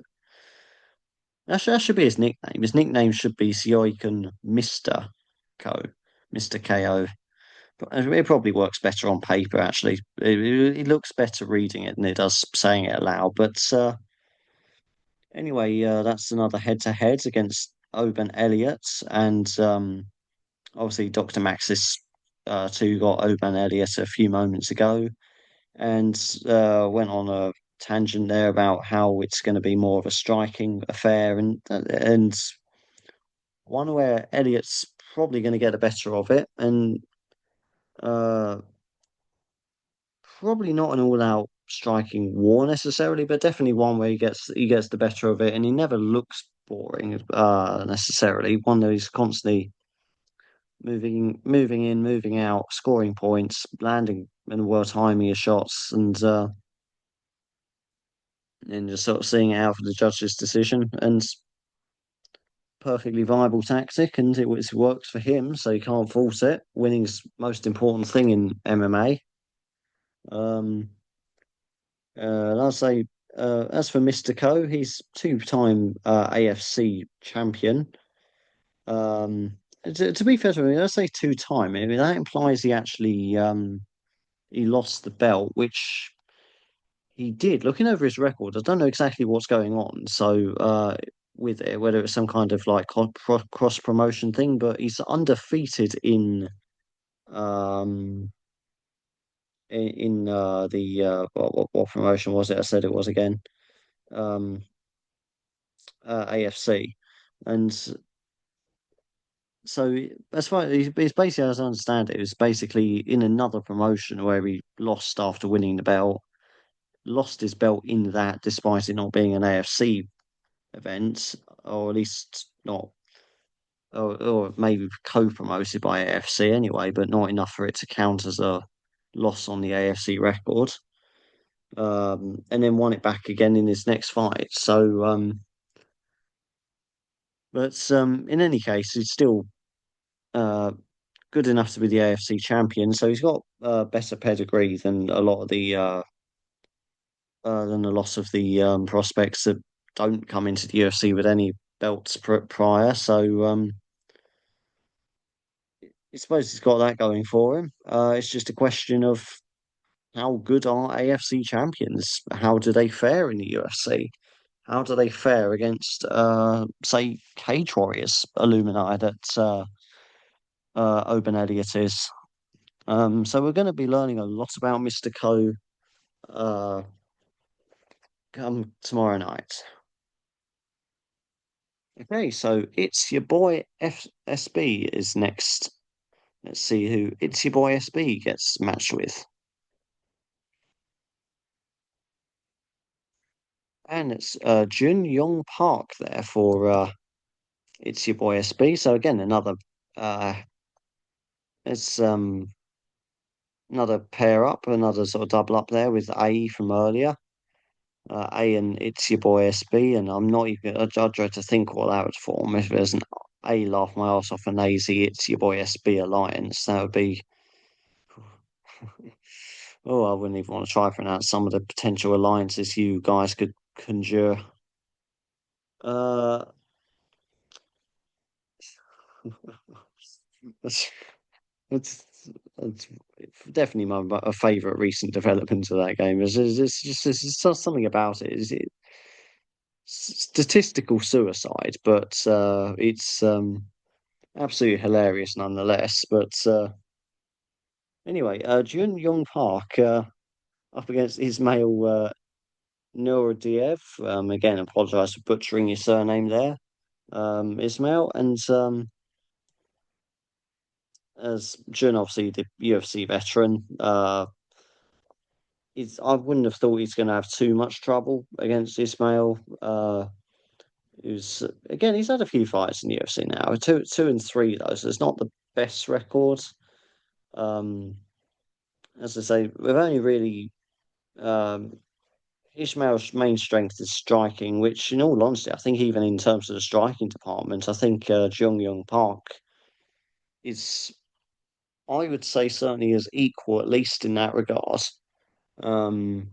That should be his nickname. His nickname should be Sioiken Mr. Ko, Mr. KO. But it probably works better on paper, actually. It looks better reading it than it does saying it aloud. But anyway, that's another head-to-head against Oban Elliott. And obviously, Dr. Maxis 2 got Oban Elliott a few moments ago and went on a tangent there about how it's going to be more of a striking affair and one where Elliott's probably going to get the better of it and uh, probably not an all-out striking war necessarily, but definitely one where he gets the better of it and he never looks boring necessarily. One that he's constantly moving in, moving out, scoring points, landing and well timing his shots and just sort of seeing it out for the judge's decision. And perfectly viable tactic, and it works for him, so you can't fault it. Winning's most important thing in MMA. Um, and I'll say, as for Mr. Ko, he's two-time AFC champion. To be fair to him, I say two-time. I mean, that implies he lost the belt, which he did. Looking over his record, I don't know exactly what's going on. So, with it, whether it's some kind of like cross promotion thing, but he's undefeated in um, in the what promotion was it? I said it was again. Um, AFC, and so as far it's basically as I understand it, it was basically in another promotion where he lost after winning the belt, lost his belt in that despite it not being an AFC event, or at least not, or maybe co-promoted by AFC anyway, but not enough for it to count as a loss on the AFC record. And then won it back again in his next fight. So, but in any case, he's still uh, good enough to be the AFC champion. So he's got better pedigree than a lot of the than a lot of the prospects that don't come into the UFC with any belts prior. So I suppose he's got that going for him. It's just a question of how good are AFC champions? How do they fare in the UFC? How do they fare against, say, Cage Warriors Illuminati that Oban Elliott is? So we're going to be learning a lot about Mr. Ko uh, come tomorrow night. Okay, so it's your boy FSB is next. Let's see who it's your boy SB gets matched with. And it's Jun Yong Park there for it's your boy SB. So again, uh it's another pair up, another sort of double up there with A from earlier. A and it's your boy SB, and I'm not even I dread to think what that would form if there's an A laugh my ass off an AZ it's your boy SB alliance. That would be oh, I wouldn't even want to try to pronounce some of the potential alliances you guys could conjure. Uh, that's, it's, it's definitely my a favorite recent development of that game. It's just there's something about it. Is it statistical suicide, but it's absolutely hilarious nonetheless. But anyway, Jun Young Park up against Ismail Nuradiev. Again, apologise for butchering your surname there, Ismail, and as Jun, obviously the UFC veteran, I wouldn't have thought he's going to have too much trouble against Ismail. Who's again, he's had a few fights in the UFC now, two and three though, so it's not the best record. Um, as I say, we've only really um, Ishmael's main strength is striking, which, in all honesty, I think even in terms of the striking department, I think Jung Young Park is, I would say, certainly is equal, at least in that regard, um,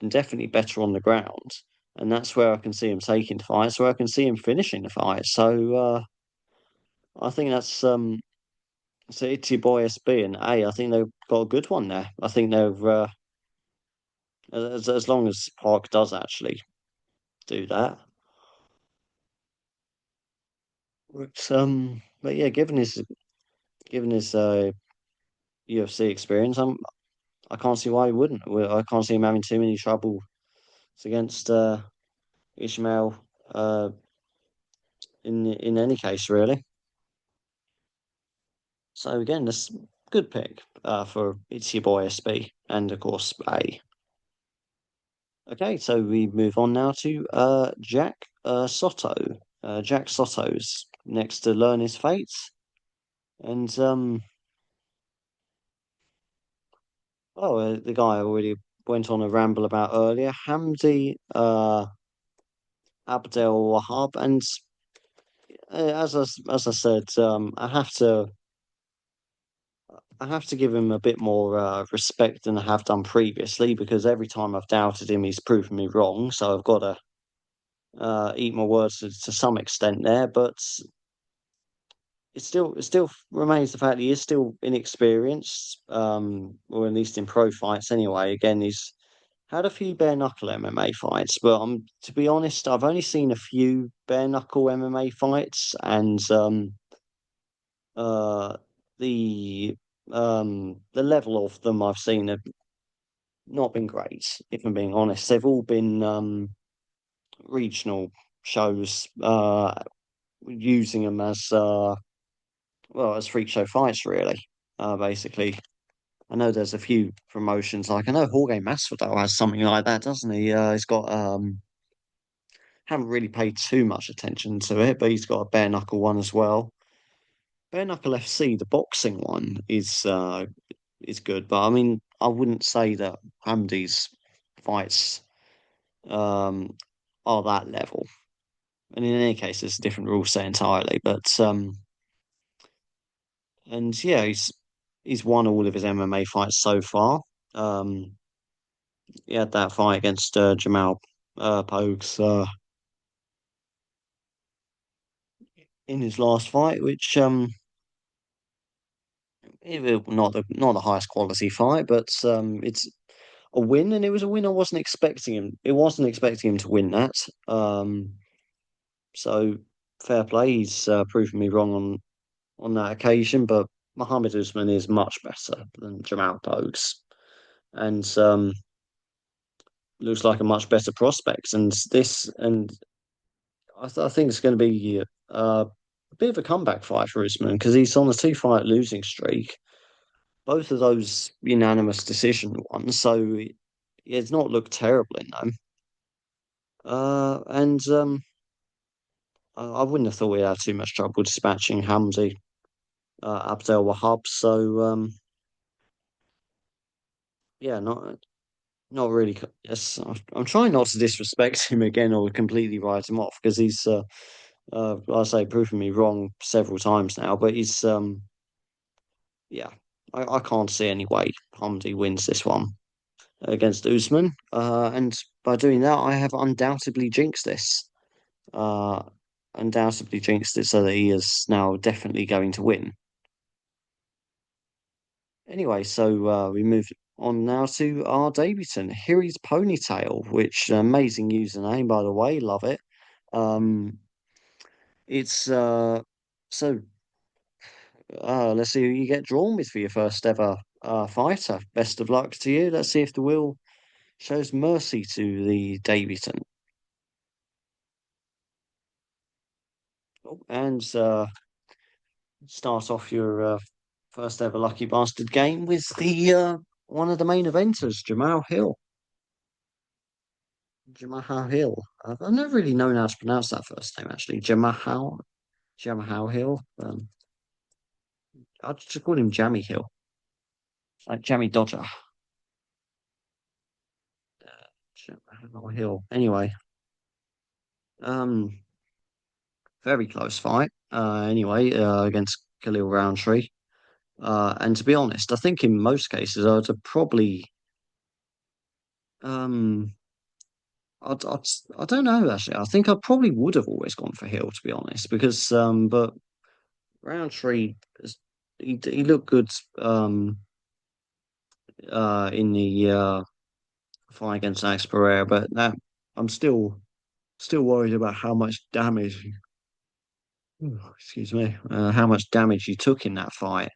and definitely better on the ground. And that's where I can see him taking the fights, where I can see him finishing the fight. So I think that's so it's your boy SB and A. I think they've got a good one there. I think they've as long as Park does actually do that. But yeah, given his UFC experience, I can't see why he wouldn't. I can't see him having too many trouble against Ishmael in any case, really. So again, this good pick for it's your boy SB and of course A. Okay, so we move on now to Jack Soto. Jack Soto's next to learn his fate, and the guy I already went on a ramble about earlier, Hamdi Abdel Wahab, and as I said, I have to give him a bit more respect than I have done previously because every time I've doubted him, he's proven me wrong. So I've got to eat my words to some extent there, but it still remains the fact he is still inexperienced, or at least in pro fights anyway. Again, he's had a few bare knuckle MMA fights, but to be honest, I've only seen a few bare knuckle MMA fights, and uh, the The level of them I've seen have not been great, if I'm being honest. They've all been regional shows, using them as well as freak show fights, really. Basically, I know there's a few promotions like I know Jorge Masvidal has something like that, doesn't he? He's got haven't really paid too much attention to it, but he's got a bare knuckle one as well. Bare knuckle FC, the boxing one, is good, but I mean, I wouldn't say that Hamdi's fights um are that level. And in any case, it's a different rule set entirely. But and yeah, he's won all of his MMA fights so far. Um, he had that fight against Jamal Pogues in his last fight, which not the highest quality fight, but it's a win, and it was a win I wasn't expecting him. It wasn't expecting him to win that. So fair play. He's proven me wrong on that occasion, but Muhammad Usman is much better than Jamal Pogues, and looks like a much better prospect. I think it's going to be a bit of a comeback fight for Usman because he's on a two-fight losing streak. Both of those unanimous decision ones, so it's not looked terrible in them. And I wouldn't have thought we'd have too much trouble dispatching Hamzi Abdel Wahab. So yeah, not really. Yes, I'm trying not to disrespect him again or completely write him off because he's, like I say, proven me wrong several times now. But yeah, I can't see any way Hamdi wins this one against Usman. And by doing that, I have Uh, undoubtedly jinxed it so that he is now definitely going to win. Anyway, so we move on now to our debutant, Harry's Ponytail, which amazing username, by the way, love it. Um, it's so let's see who you get drawn with for your first ever fighter. Best of luck to you. Let's see if the wheel shows mercy to the debutant. Oh, and start off your first ever lucky bastard game with the one of the main eventers, Jamal Hill. Jamal Hill. I've never really known how to pronounce that first name actually. Jamal Hill. I just call him Jammy Hill, like Jammy Dodger. Jamal Hill. Anyway, um, very close fight. Anyway, against Khalil Roundtree. And to be honest, I think in most cases I'd have probably um I'd, I don't know actually. I think I probably would have always gone for Hill to be honest, because but Roundtree he looked good in the fight against Alex Pereira, but that I'm still worried about how much damage. Excuse me, how much damage he took in that fight.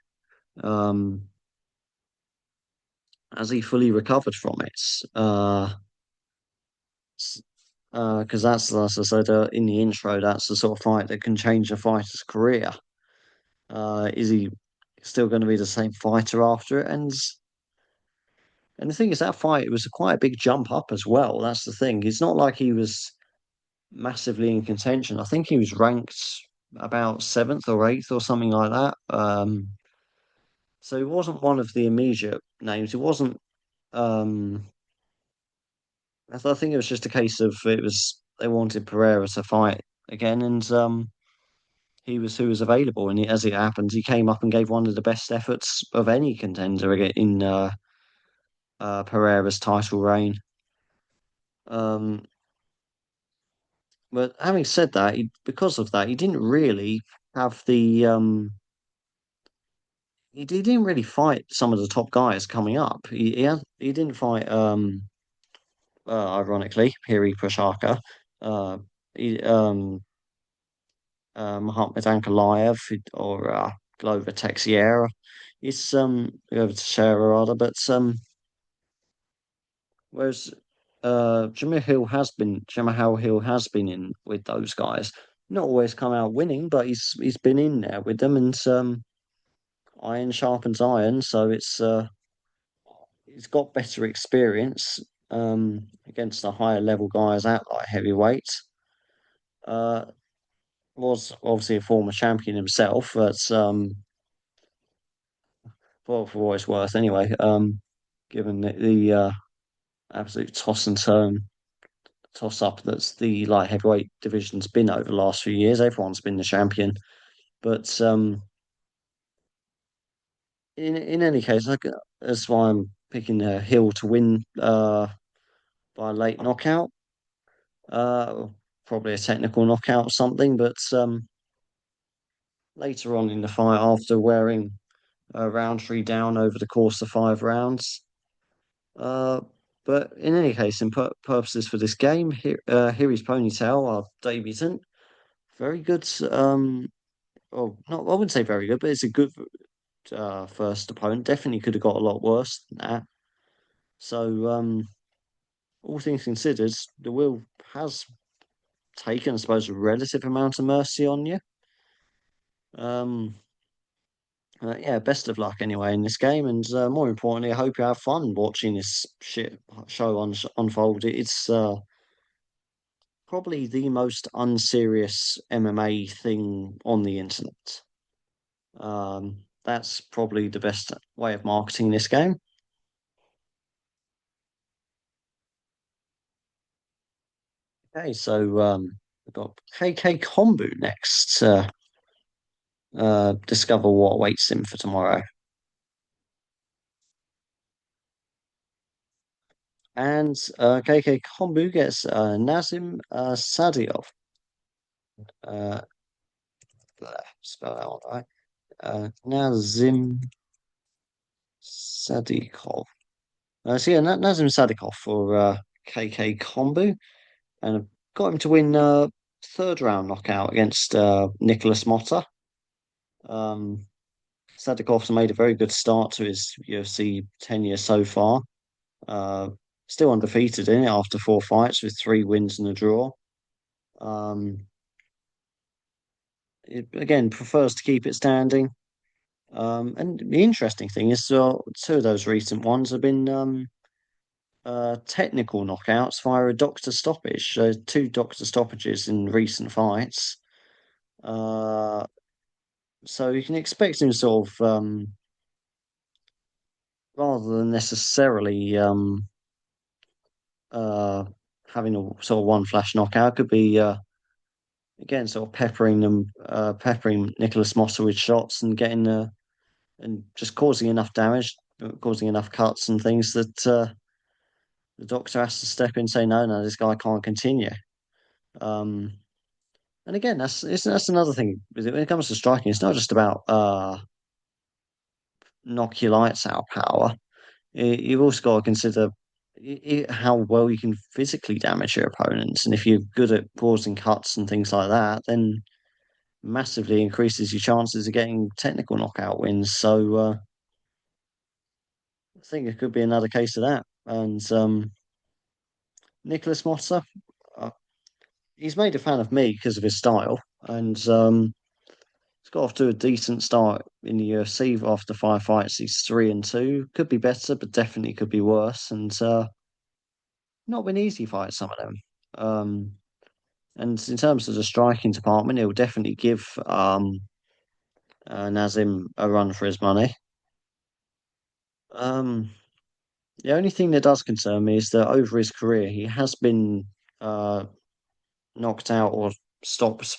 Um, has he fully recovered from it? Because that's, as I said in the intro, that's the sort of fight that can change a fighter's career. Is he still going to be the same fighter after it? And the thing is, that fight it was quite a big jump up as well. That's the thing. It's not like he was massively in contention. I think he was ranked about seventh or eighth or something like that. So he wasn't one of the immediate names. It wasn't. Um, I think it was just a case of it was they wanted Pereira to fight again, and he was who was available. And as it happened, he came up and gave one of the best efforts of any contender in Pereira's title reign. Um, but having said that, because of that, he didn't really have the he didn't really fight some of the top guys coming up. He didn't fight ironically Piri Prashaka, uh he, Muhammad Ankalaev or Glover Texiera. it's over to Sarah rather, but whereas Jamahal Hill has been in with those guys. Not always come out winning, but he's been in there with them, and iron sharpens iron, so he's got better experience against the higher level guys at light heavyweight. Uh, was obviously a former champion himself, but for what it's worth anyway. Given the absolute toss and turn toss up that's the light heavyweight division's been over the last few years. Everyone's been the champion, but in any case, that's why I'm picking Hill to win by a late knockout. Uh, Probably a technical knockout or something, but later on in the fight, after wearing Roundtree down over the course of 5 rounds. Uh, but in any case, in purposes for this game, here is Ponytail, our debutant. Very good. Well, not I wouldn't say very good, but it's a good first opponent. Definitely could have got a lot worse than that. So, all things considered, the will has taken, I suppose, a relative amount of mercy on you. Um, yeah, best of luck anyway in this game, and more importantly, I hope you have fun watching this shit show unfold. It's probably the most unserious MMA thing on the internet. That's probably the best way of marketing this game. Okay, so we've got KK Kombu next. Discover what awaits him for tomorrow. And KK Kombu gets Nazim Sadyov. Uh, Spell that one right. Nazim Sadikov. So yeah, Nazim Sadikov for KK Kombu, and I've got him to win third round knockout against Nicholas Motta. Um, Sadikov's made a very good start to his UFC tenure so far. Uh, Still undefeated in it after 4 fights with 3 wins and a draw. Um, it, again, prefers to keep it standing. And the interesting thing is, 2 of those recent ones have been technical knockouts via a doctor stoppage. So 2 doctor stoppages in recent fights. Uh, so you can expect him sort of, rather than necessarily uh, having a sort of one flash knockout, could be again sort of peppering Nicholas Motta with shots and getting and just causing enough damage, causing enough cuts and things that the doctor has to step in and say, no, this guy can't continue. Um, and again, that's another thing. When it comes to striking, it's not just about knock your lights out power. You've also got to consider how well you can physically damage your opponents. And if you're good at causing cuts and things like that, then massively increases your chances of getting technical knockout wins. So I think it could be another case of that. And Nicholas Motta, uh, he's made a fan of me because of his style, and he's got off to a decent start in the UFC after 5 fights. He's 3-2. Could be better, but definitely could be worse. And not been easy fights, some of them. Um, and in terms of the striking department, it will definitely give Nazim a run for his money. Um, the only thing that does concern me is that over his career, he has been uh, knocked out or stopped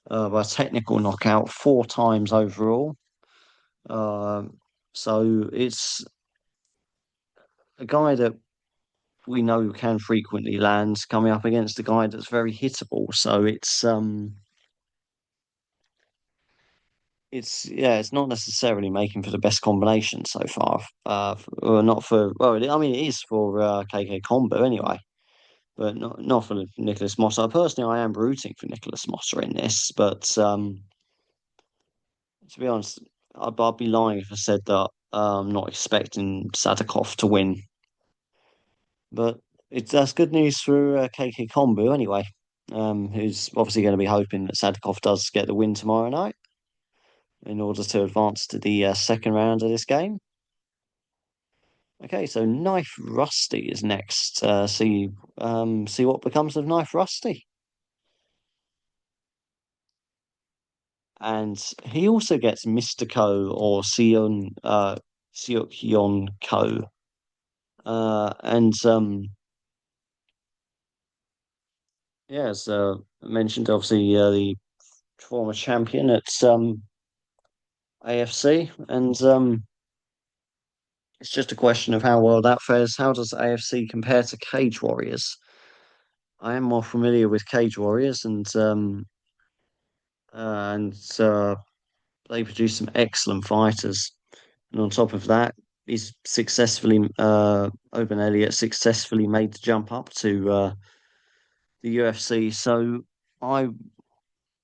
by technical knockout 4 times overall. Um, so it's a guy that we know can frequently land coming up against a guy that's very hittable. So it's yeah, it's not necessarily making for the best combination so far. Or not for well, I mean it is for KK Combo anyway, but not for Nicholas Mossa. Personally, I am rooting for Nicholas Mossa in this, but to be honest, I'd be lying if I said that I'm not expecting Sadikov to win. But that's good news for KK Kombu anyway, who's obviously going to be hoping that Sadikov does get the win tomorrow night in order to advance to the second round of this game. Okay, so Knife Rusty is next. See what becomes of Knife Rusty. And he also gets Mr. Ko or Seok Yeon Ko. And yeah, as mentioned, obviously the former champion at AFC, and it's just a question of how well that fares. How does AFC compare to Cage Warriors? I am more familiar with Cage Warriors, and they produce some excellent fighters. And on top of that, he's successfully Open Elliott successfully made the jump up to the UFC. So I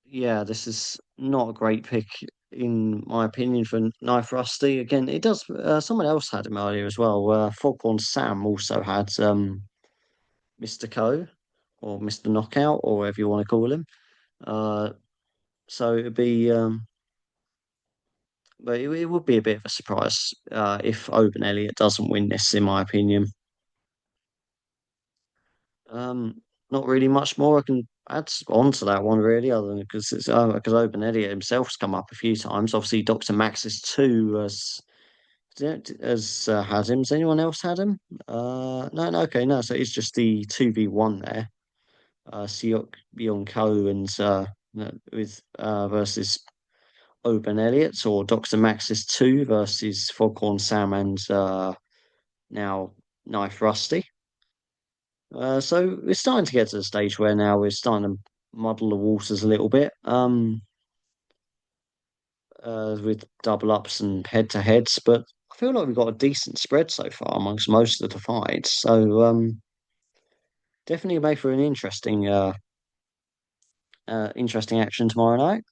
yeah, this is not a great pick in my opinion for Knife Rusty. Again, it does. Someone else had him earlier as well. Foghorn Sam also had Mr. Co or Mr. Knockout or whatever you want to call him. Uh, so it'd be, but it would be a bit of a surprise if Open Elliott doesn't win this, in my opinion. Not really much more I can add on to that one, really, other than because Open Elliott himself's come up a few times. Obviously, Dr. Maxis 2 has had him. Has anyone else had him? No, no, okay, no. So it's just the 2v1 there. Seok Byung Ko and with versus Open Elliott or Dr. Maxis 2 versus Foghorn Sam and now Knife Rusty. So we're starting to get to the stage where now we're starting to muddle the waters a little bit. With double ups and head to heads, but I feel like we've got a decent spread so far amongst most of the fights. So definitely made for an interesting action tomorrow night.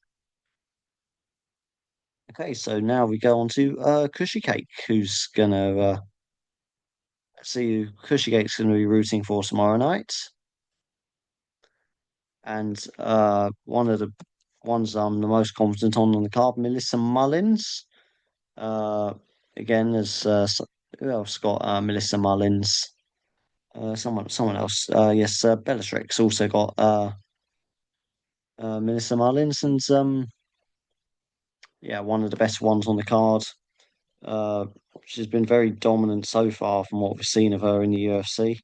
Okay, so now we go on to Cushy Cake, who's gonna see who Cushy Cake's gonna be rooting for tomorrow night. And one of the ones I'm the most confident on the card, Melissa Mullins. Uh, again, who else got Melissa Mullins? Someone else. Yes, Bellatrix also got Melissa Mullins, and yeah, one of the best ones on the card. Uh, she's been very dominant so far from what we've seen of her in the UFC.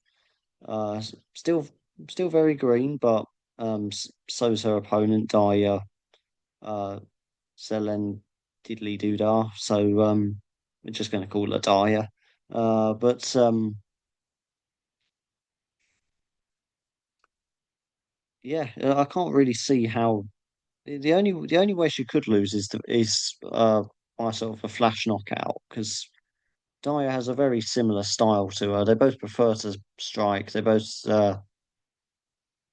Uh, still, still very green, but so's her opponent, Daya Selen Diddly Doodah. So we're just going to call her Daya. But yeah, I can't really see how the only way she could lose is by sort of a flash knockout because Daya has a very similar style to her. They both prefer to strike. They both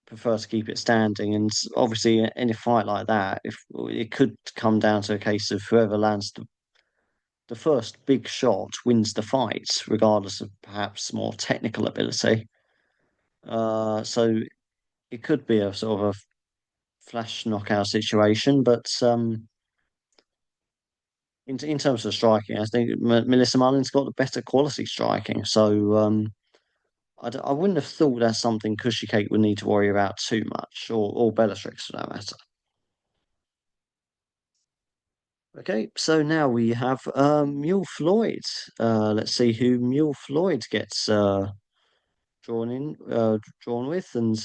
prefer to keep it standing. And obviously, in a fight like that, if it could come down to a case of whoever lands the first big shot wins the fight, regardless of perhaps more technical ability. So it could be a sort of a flash knockout situation, but in terms of striking, I think Melissa Marlin's got the better quality striking. So I wouldn't have thought that's something Cushy Cake would need to worry about too much, or Bellatrix for that matter. Okay, so now we have Mule Floyd. Let's see who Mule Floyd gets drawn with, and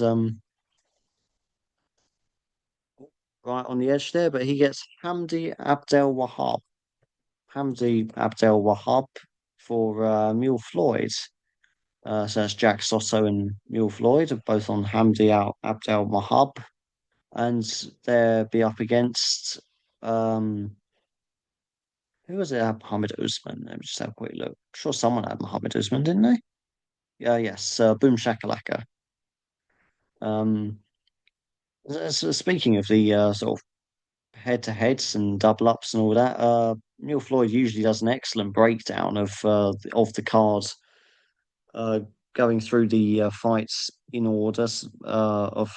right on the edge there, but he gets Hamdi Abdel Wahab. Hamdi Abdel Wahab for Mule Floyd. So that's Jack Soto and Mule Floyd, both on Hamdi Al Abdel Wahab, and they'll be up against who was it? Mohammed Usman. Let me just have a quick look. I'm sure someone had Mohammed Usman, didn't they? Yeah, yes. Boom Shakalaka. Um, speaking of the sort of head to heads and double ups and all that, Neil Floyd usually does an excellent breakdown of the cards, uh, going through the fights in order of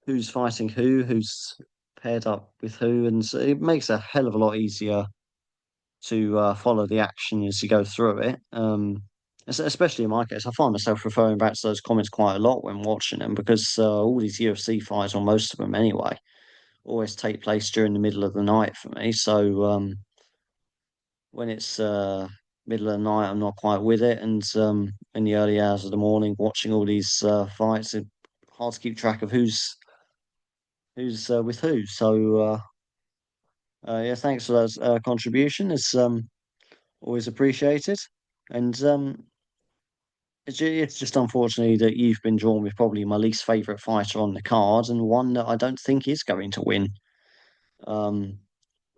who's fighting who's paired up with who, and so it makes it a hell of a lot easier to follow the action as you go through it. Especially in my case, I find myself referring back to those comments quite a lot when watching them because all these UFC fights, or most of them anyway, always take place during the middle of the night for me. So when it's middle of the night, I'm not quite with it, and in the early hours of the morning, watching all these fights, it's hard to keep track of who's with who. So yeah, thanks for that contribution. It's always appreciated, and it's just unfortunately that you've been drawn with probably my least favorite fighter on the card, and one that I don't think is going to win. Um,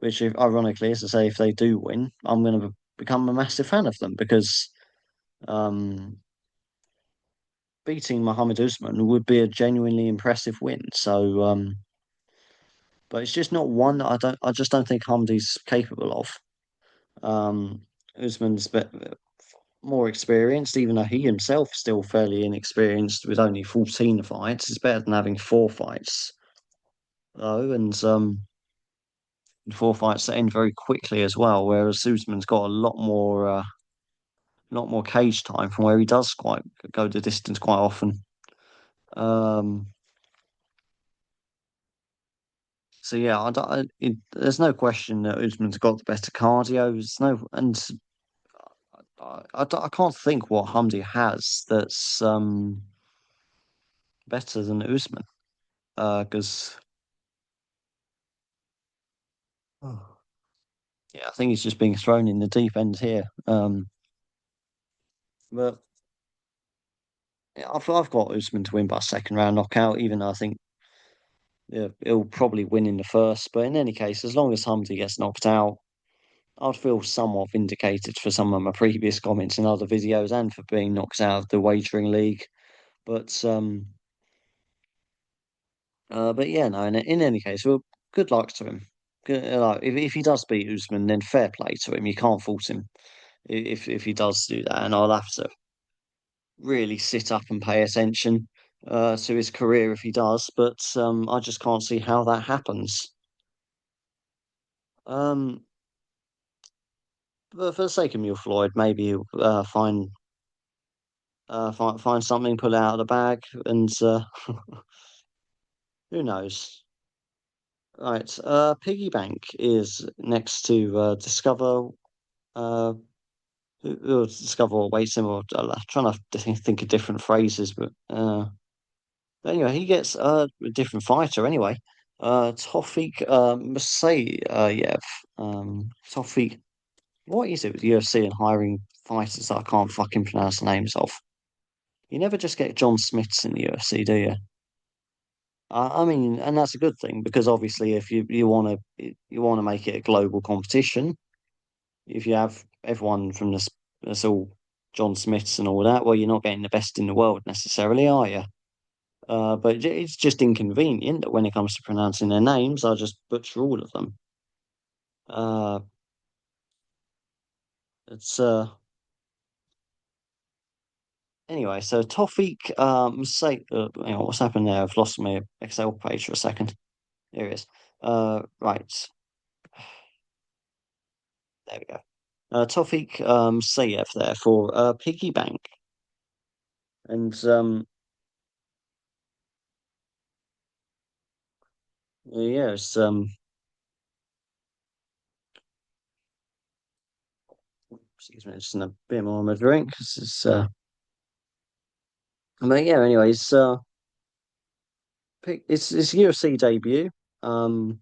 which, if, ironically, is to say, if they do win, I'm going to become a massive fan of them because um, beating Mohammed Usman would be a genuinely impressive win. So, but it's just not one that I just don't think Hamdi's capable of. Um, Usman's more experienced, even though he himself is still fairly inexperienced with only 14 fights. It's better than having four fights, though, and four fights that end very quickly as well. Whereas Usman's got a lot more cage time from where he does quite go the distance quite often. Um, so yeah, there's no question that Usman's got the better cardio. There's no, and I can't think what Hamdi has that's better than Usman. Because yeah, I think he's just being thrown in the deep end here. But yeah, I've got Usman to win by second round knockout, even though I think yeah, he'll probably win in the first. But in any case, as long as Hamdi gets knocked out, I'd feel somewhat vindicated for some of my previous comments in other videos and for being knocked out of the wagering league. But but yeah, no. In any case, well, good luck to him. Good, like, if he does beat Usman, then fair play to him. You can't fault him if he does do that, and I'll have to really sit up and pay attention to his career if he does. But I just can't see how that happens. Um, but for the sake of Mule Floyd, maybe find something, pull it out of the bag, and who knows? Right, Piggy Bank is next to Discover. Uh, Discover or Wait Sim, or trying to think of different phrases, but anyway, he gets a different fighter anyway. Tofik Musayev. Tofik. What is it with UFC and hiring fighters that I can't fucking pronounce the names of? You never just get John Smiths in the UFC, do you? I mean, and that's a good thing because obviously, if you want to make it a global competition, if you have everyone from this, that's all John Smiths and all that, well, you're not getting the best in the world necessarily, are you? But it's just inconvenient that when it comes to pronouncing their names, I just butcher all of them. Uh, it's Anyway. So Tofik, say, hang on, what's happened there? I've lost my Excel page for a second. There it is. Right, there we go. Tofik Sayev there for Piggy Bank, and yeah, it's excuse me, just a bit more of my drink. But yeah, anyways, it's his UFC debut. Um,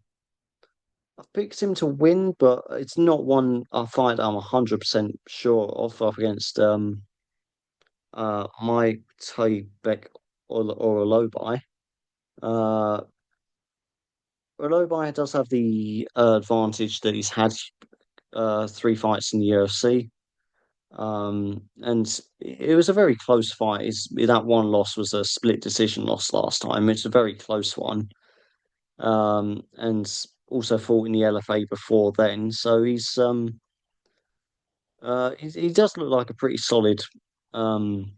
I've picked him to win, but it's not one I fight that I'm 100% sure of up against my Taibek or Alobai. Uh, Alobai does have the advantage that he's had three fights in the UFC. And it was a very close fight. That one loss was a split decision loss last time. It's a very close one. And also fought in the LFA before then. So he does look like a pretty solid um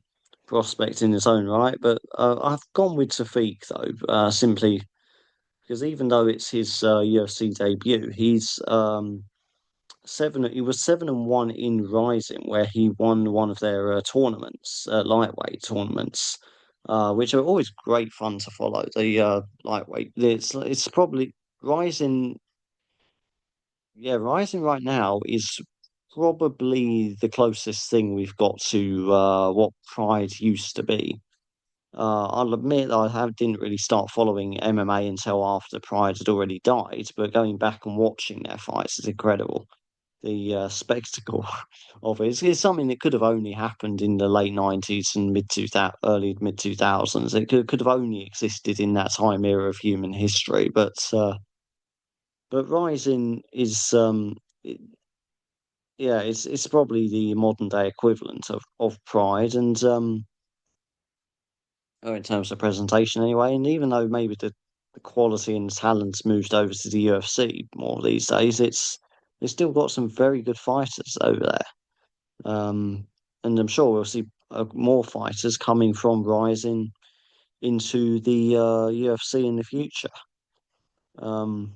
prospect in his own right. But I've gone with Tafiq though, simply because even though it's his UFC debut, he was 7-1 in Rising, where he won one of their tournaments, lightweight tournaments, which are always great fun to follow. The lightweight, it's probably Rising. Yeah, Rising right now is probably the closest thing we've got to what Pride used to be. I'll admit that didn't really start following MMA until after Pride had already died, but going back and watching their fights is incredible. The spectacle of it is something that could have only happened in the late 90s and early mid 2000s. It could have only existed in that time era of human history. But Rising is yeah, it's probably the modern day equivalent of Pride, and or in terms of presentation anyway. And even though maybe the quality and talent's moved over to the UFC more these days, it's still got some very good fighters over there. And I'm sure we'll see more fighters coming from Rising into the UFC in the future. Um,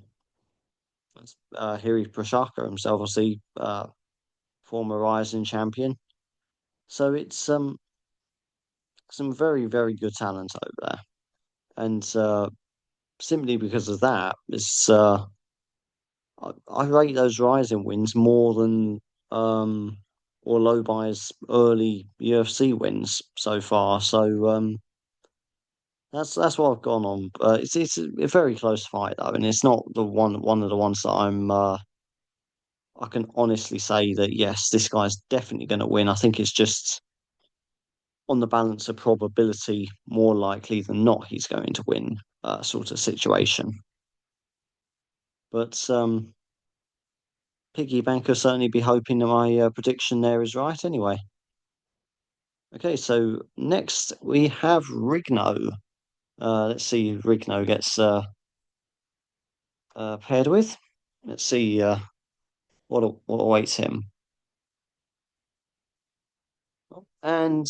Hiri Prochaka himself, obviously, former Rising champion. So it's some very, very good talent over there. And simply because of that, I rate those Rising wins more than Orlobai's early UFC wins so far. So that's what I've gone on. It's a very close fight though, and it's not the one of the ones that I can honestly say that yes, this guy's definitely going to win. I think it's just on the balance of probability, more likely than not, he's going to win, sort of situation. But Piggy Bank will certainly be hoping that my prediction there is right anyway. Okay, so next we have Rigno. Let's see who Rigno gets paired with. Let's see what awaits him. And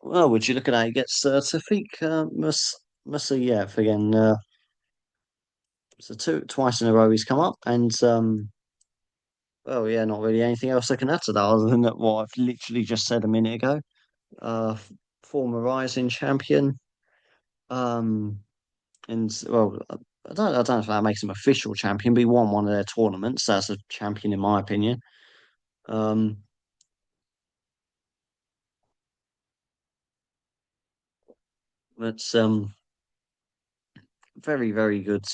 well, would you look at that? He gets Tafik Musayev again. So twice in a row he's come up, and well, yeah, not really anything else I can add to that other than what I've literally just said a minute ago. Former Rising champion. Um, and well, I don't know if that makes him official champion, but he won one of their tournaments. That's a champion in my opinion. Um, but very, very good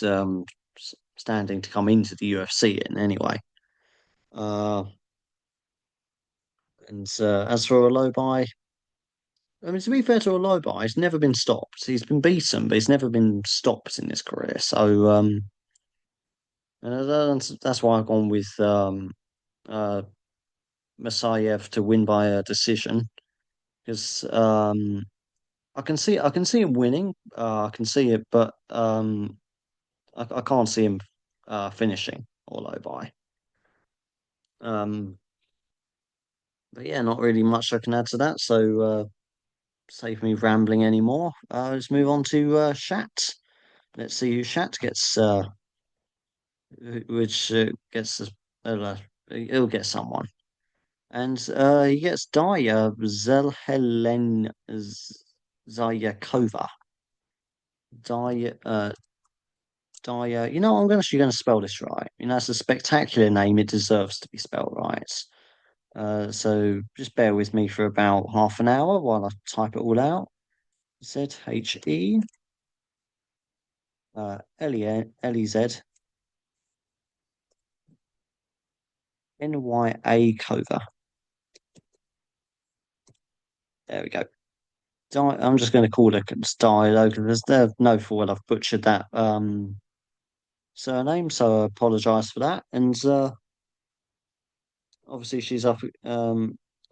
standing to come into the UFC in anyway. Uh, and as for a low buy, I mean, to be fair to a low buy, he's never been stopped. He's been beaten, but he's never been stopped in his career. So, and that's why I've gone with uh, Masayev to win by a decision because I can see him winning. I can see it, but I can't see him finishing or low buy. Um, but yeah, not really much I can add to that. So save me rambling anymore. Let's move on to Shat. Let's see who Shat gets. Which gets uh, he'll get someone, and he gets Daya Zelhelen Zayakova. Daya, Daya. You know, I'm actually going to spell this right. You know, it's a spectacular name. It deserves to be spelled right. So just bear with me for about half an hour while I type it all out. ZHE Lez Nya Kova. There we go. I'm just going to call it Dio because there's no fault I've butchered that surname, so I apologise for that. And obviously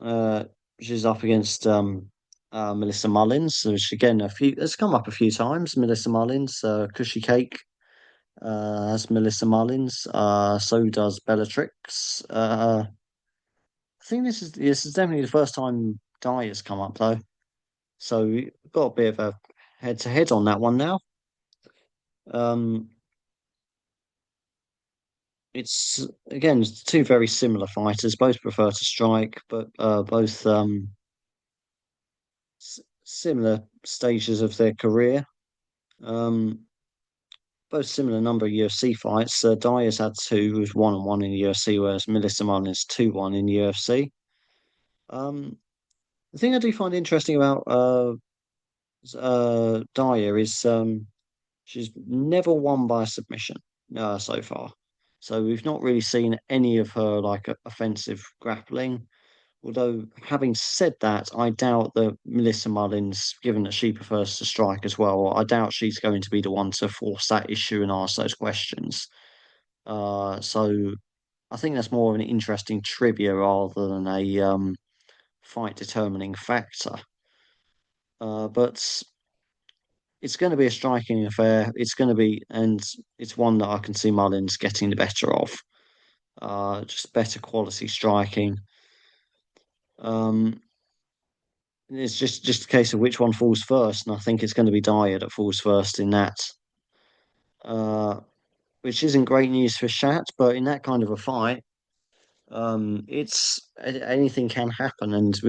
uh she's up against Melissa Mullins, which again it's come up a few times. Melissa Mullins, Cushy Cake, Has Melissa Mullins. So does Bellatrix. I think this is definitely the first time Di has come up though. So we've got a bit of a head to head on that one now. Um, it's again two very similar fighters. Both prefer to strike, but both similar stages of their career. Um, both similar number of UFC fights. Di has had two, who's 1-1 in the UFC, whereas Melissa Martin is 2-1 in the UFC. Um, the thing I do find interesting about Dyer is she's never won by submission so far. So we've not really seen any of her like offensive grappling. Although having said that, I doubt that Melissa Mullins, given that she prefers to strike as well, I doubt she's going to be the one to force that issue and ask those questions. So I think that's more of an interesting trivia rather than a fight determining factor. But it's going to be a striking affair. It's going to be, and it's one that I can see Mullins getting the better of. Just better quality striking. Um, it's just a case of which one falls first, and I think it's going to be Dyer that falls first in that. Uh, which isn't great news for Shat, but in that kind of a fight, it's anything can happen, and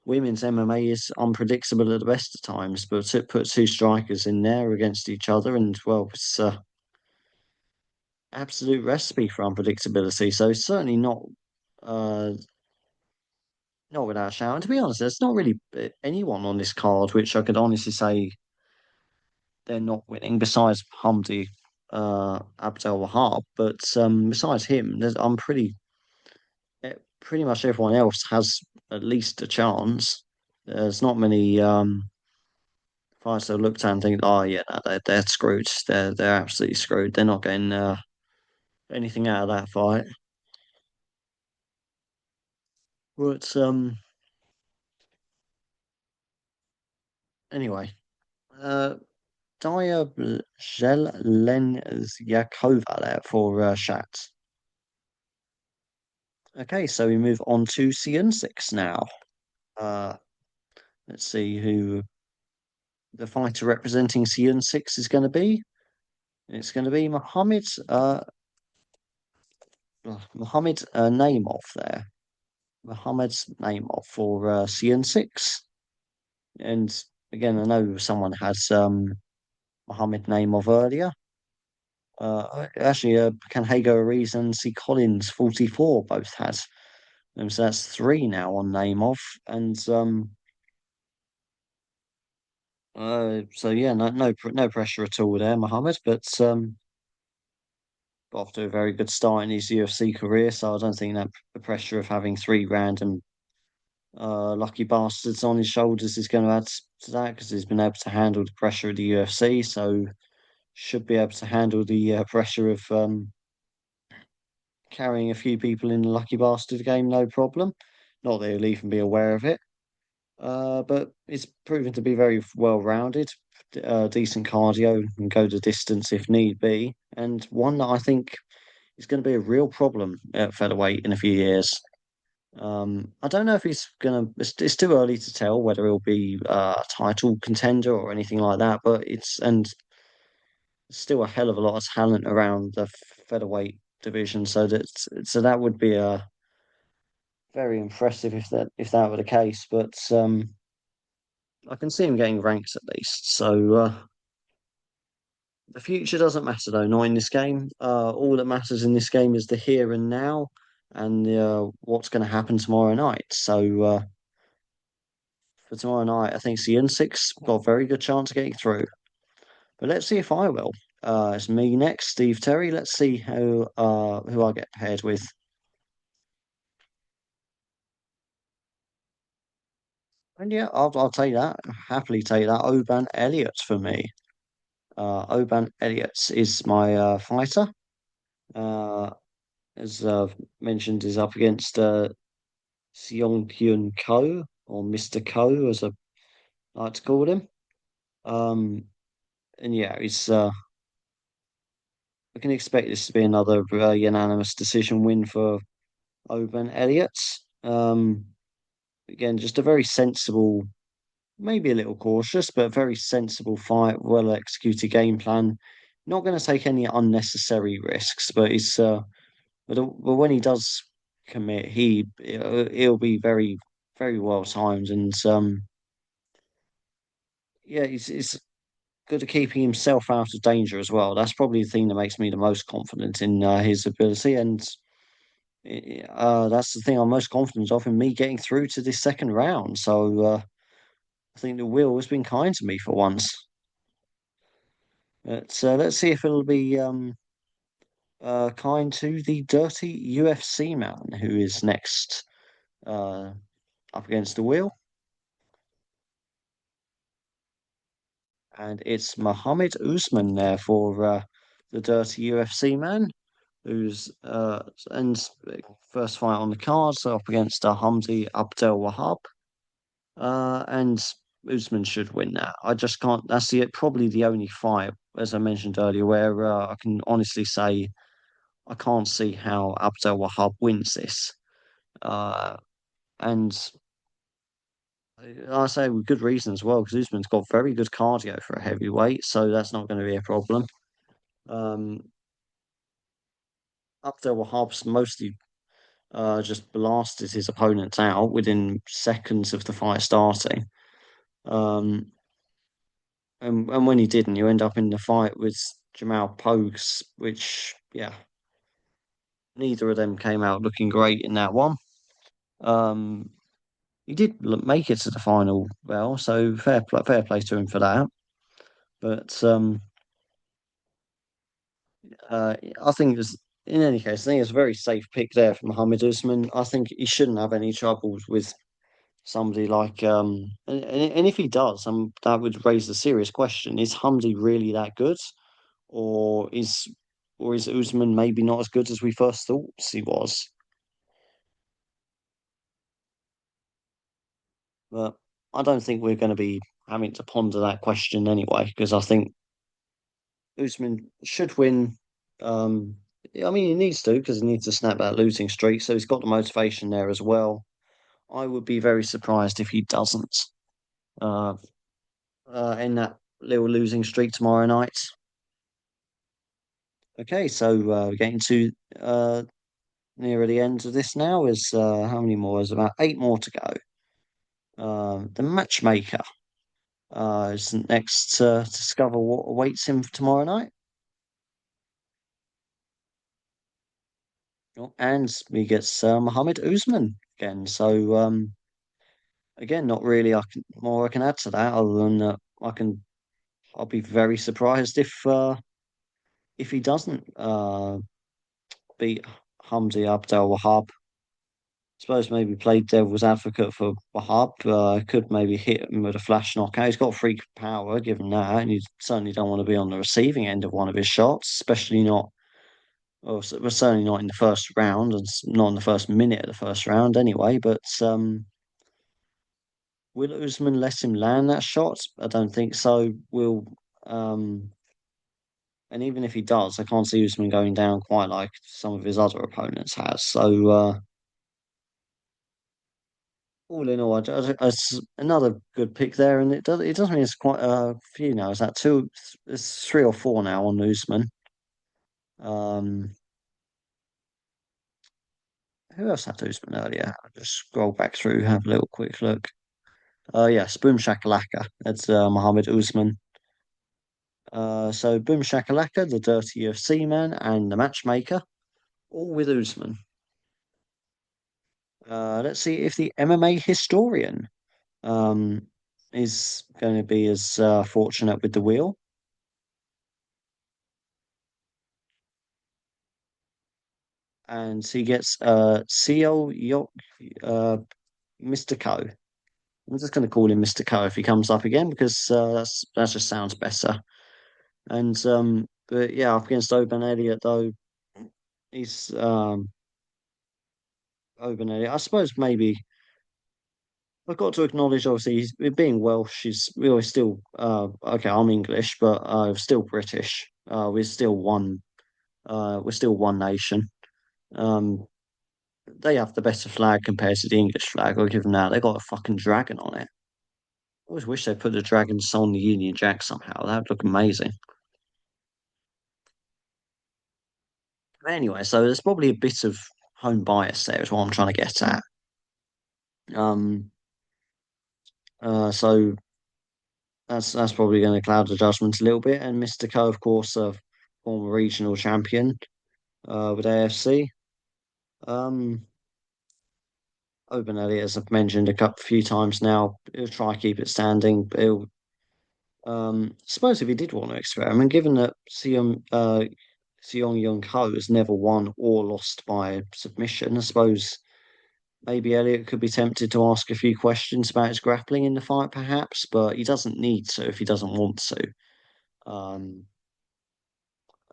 women's MMA is unpredictable at the best of times. But to put two strikers in there against each other, and well, it's absolute recipe for unpredictability. So it's certainly uh not without a shout. And to be honest, there's not really anyone on this card which I could honestly say they're not winning besides Hamdi Abdel Wahab. But besides him, I'm pretty much everyone else has at least a chance. There's not many fights that I looked at and think, oh yeah, no, they're screwed. They're absolutely screwed. They're not getting anything out of that fight. But anyway. Uh, Daya Yakova there for Shat. Okay, so we move on to CN6 now. Uh, let's see who the fighter representing CN6 is going to be. It's going to be Mohammed Naimov there. Mohammed Naimov for CN6. And again, I know someone had Mohammed Naimov earlier. Actually, Canhago Ariz and C. Collins 44 both had. So that's three now on name off. And so yeah, no pressure at all there, Mohammed, but got off to a very good start in his UFC career, so I don't think that the pressure of having three random lucky bastards on his shoulders is going to add to that because he's been able to handle the pressure of the UFC, so should be able to handle the pressure of carrying a few people in the lucky bastard game, no problem. Not that he'll even be aware of it. But it's proven to be very well rounded, decent cardio, and go the distance if need be, and one that I think is going to be a real problem at featherweight in a few years. I don't know if he's gonna. It's too early to tell whether he'll be a title contender or anything like that. But it's and still a hell of a lot of talent around the featherweight division. So that would be a very impressive if that were the case. But I can see him getting ranked at least. So the future doesn't matter though, not in this game. All that matters in this game is the here and now and what's going to happen tomorrow night. So for tomorrow night, I think CN6 got a very good chance of getting through. But let's see if I will. It's me next, Steve Terry. Let's see who I get paired with. And yeah, I'll take that. Happily take that. Oban Elliott for me. Oban Elliott is my fighter. Uh, as mentioned, is up against Seong Kyun Ko, or Mr. Ko, as I like to call him. Um, and yeah, I can expect this to be another unanimous decision win for Oban Elliott. Um, Again, just a very sensible, maybe a little cautious, but very sensible fight, well executed game plan. Not going to take any unnecessary risks, but but when he does commit, he'll be very very well timed, and yeah, he's good at keeping himself out of danger as well. That's probably the thing that makes me the most confident in his ability, and that's the thing I'm most confident of in me getting through to this second round. So I think the wheel has been kind to me for once. But let's see if it'll be kind to the dirty UFC man who is next uh, up against the wheel. And it's Mohammed Usman there for the dirty UFC man, who's and first fight on the card, so up against Hamdi Abdel Wahab. And Usman should win that. I just can't. That's probably the only fight, as I mentioned earlier, where I can honestly say I can't see how Abdel Wahab wins this. Uh, and I say with good reason as well, because Usman's got very good cardio for a heavyweight, so that's not going to be a problem. Um, Abdel Wahab's mostly just blasted his opponents out within seconds of the fight starting. Um, and when he didn't, you end up in the fight with Jamal Pogues, which, yeah, neither of them came out looking great in that one. Um, he did make it to the final, well, so fair play to him for that. But I think it's in any case, I think it's a very safe pick there for Mohammed Usman. I think he shouldn't have any troubles with somebody like and if he does, that would raise the serious question: is Hamdi really that good, or is Usman maybe not as good as we first thought he was? But I don't think we're going to be having to ponder that question anyway, because I think Usman should win. Um, I mean, he needs to because he needs to snap that losing streak, so he's got the motivation there as well. I would be very surprised if he doesn't uh, in that little losing streak tomorrow night. Okay, so we're getting to nearer the end of this now. Is how many more? There's about eight more to go. The matchmaker is next to discover what awaits him for tomorrow night. Oh, and we get Mohammed Usman again. So again, not really more I can add to that other than I'll be very surprised if he doesn't beat Hamdi Abdel Wahab. Suppose maybe play devil's advocate for Wahab. Could maybe hit him with a flash knockout. He's got freak power, given that, and you certainly don't want to be on the receiving end of one of his shots, especially not. Well, we're certainly not in the first round, and not in the first minute of the first round, anyway. But will Usman let him land that shot? I don't think so. Will and even if he does, I can't see Usman going down quite like some of his other opponents has. So all in all, it's another good pick there, and it does mean it's quite a few now. Is that two? It's three or four now on Usman. Um, who else had Usman earlier? I'll just scroll back through, have a little quick look. Yes, Boom Shakalaka. That's Mohammed Usman. So Boom Shakalaka, the dirty UFC man, and the matchmaker, all with Usman. Let's see if the MMA historian um, is going to be as fortunate with the wheel. And he gets CL Yok, uh, Mr. Co. I'm just going to call him Mr. Co if he comes up again because that just sounds better. And but yeah, up against Oban Elliott though, he's Oban Elliott. I suppose maybe I've got to acknowledge, obviously, he's being Welsh. He's really still okay. I'm English, but still British. We're still one. We're still one nation. Um, they have the better flag compared to the English flag. I'll give them that. They got a fucking dragon on it. I always wish they put the dragons on the Union Jack somehow. That would look amazing. But anyway, so there's probably a bit of home bias there, is what I'm trying to get at. Um, so that's probably going to cloud the judgment a little bit. And Mystico, of course, a former regional champion with AFC. Um, Open Elliott, as I've mentioned few times now, he'll try to keep it standing. But he'll, suppose if he did want to experiment, given that Seong Young Ho has never won or lost by submission, I suppose maybe Elliot could be tempted to ask a few questions about his grappling in the fight, perhaps, but he doesn't need to if he doesn't want to. Um,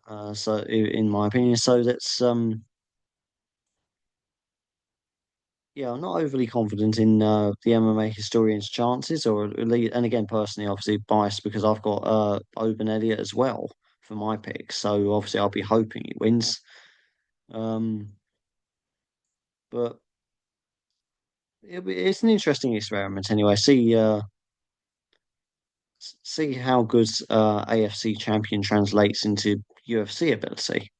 in my opinion, so that's yeah, I'm not overly confident in the MMA historian's chances, or at least, and again, personally, obviously biased because I've got Open Elliott as well for my pick, so obviously I'll be hoping he wins. Um, but it's an interesting experiment anyway. See how good AFC champion translates into UFC ability.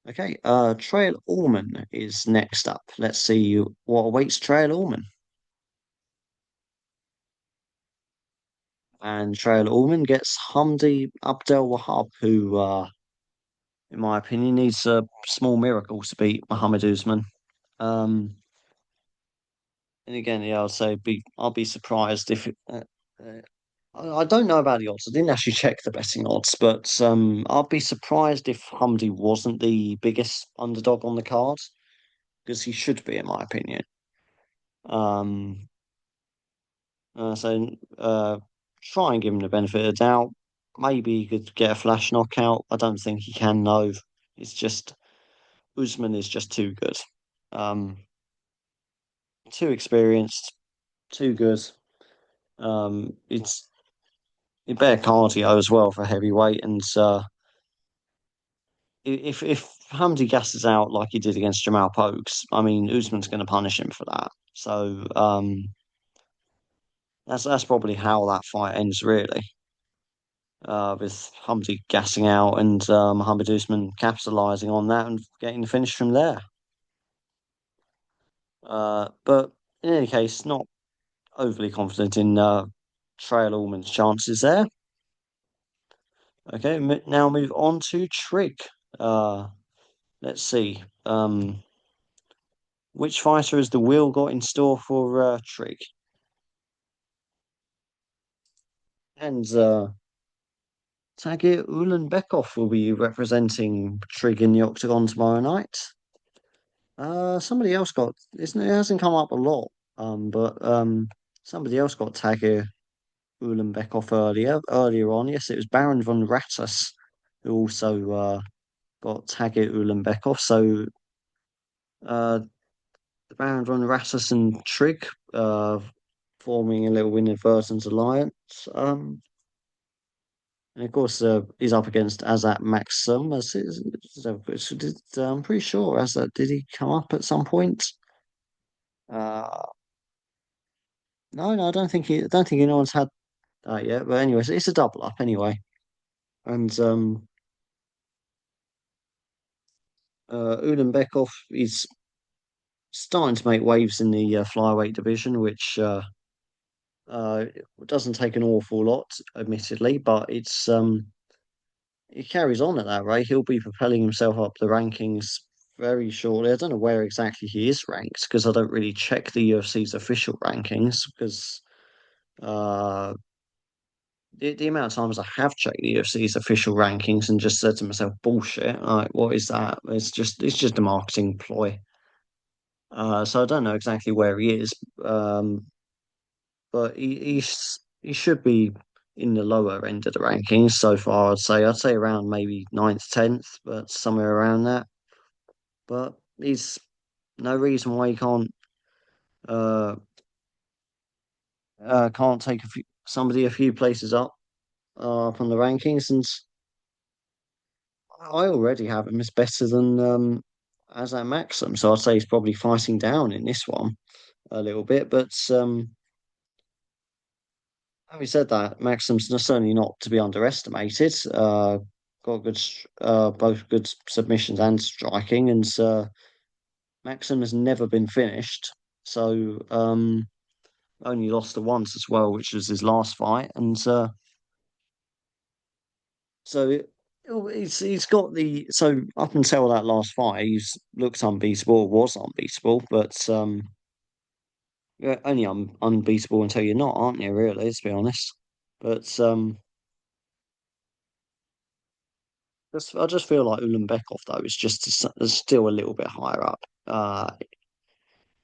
Okay, Trail Allman is next up. Let's see what awaits Trail Allman. And Trail Allman gets Hamdi Abdel Wahab, who, in my opinion, needs a small miracle to beat Muhammad Usman. Um, and again, yeah, I'll be surprised if uh, I don't know about the odds. I didn't actually check the betting odds, but I'd be surprised if Hamdi wasn't the biggest underdog on the card because he should be, in my opinion. Um, so try and give him the benefit of the doubt. Maybe he could get a flash knockout. I don't think he can, though. It's just Usman is just too good. Um, too experienced, too good. It's better cardio as well for heavyweight, and if Hamdi gasses out like he did against Jamal Pokes, I mean Usman's going to punish him for that. So that's probably how that fight ends, really. With Hamdi gassing out and Muhammad Usman capitalizing on that and getting the finish from there. But in any case, not overly confident in Trail Allman's chances there. Okay, now move on to Trig. Uh, let's see. Which fighter has the wheel got in store for Trig? And Tagir Ulanbekov will be representing Trig in the Octagon tomorrow night. Somebody else it hasn't come up a lot. But somebody else got Tagir Ulanbekov earlier on. Yes, it was Baron von Rattus who also got Tagir Ulanbekov. So uh, the Baron von Rattus and Trig forming a little inadvertent alliance. And of course, he's up against Azat Maxim. I'm pretty sure Azat did he come up at some point? Uh, no, I don't think anyone's had that yet. But anyways, it's a double up anyway. And Ulanbekov is starting to make waves in the flyweight division, which uh, doesn't take an awful lot, admittedly, but he carries on at that rate. He'll be propelling himself up the rankings very shortly. I don't know where exactly he is ranked because I don't really check the UFC's official rankings because uh, the amount of times I have checked the UFC's official rankings and just said to myself, bullshit, like what is that? It's just a marketing ploy. So I don't know exactly where he is, but he should be in the lower end of the rankings so far. I'd say around maybe ninth, tenth, but somewhere around that. But he's no reason why he uh, can't take somebody a few places up on the rankings, and I already have him as better than as at Maxim, so I'd say he's probably fighting down in this one a little bit. But having said that, Maxim's certainly not to be underestimated. Got both good submissions and striking, and Maxim has never been finished. So only lost to once as well, which was his last fight, and so he's got the so up until that last fight, he's looked unbeatable, was unbeatable, but you're only unbeatable until you're not, aren't you? Really, let's be honest. But I just feel like Ulanbekov though is still a little bit higher up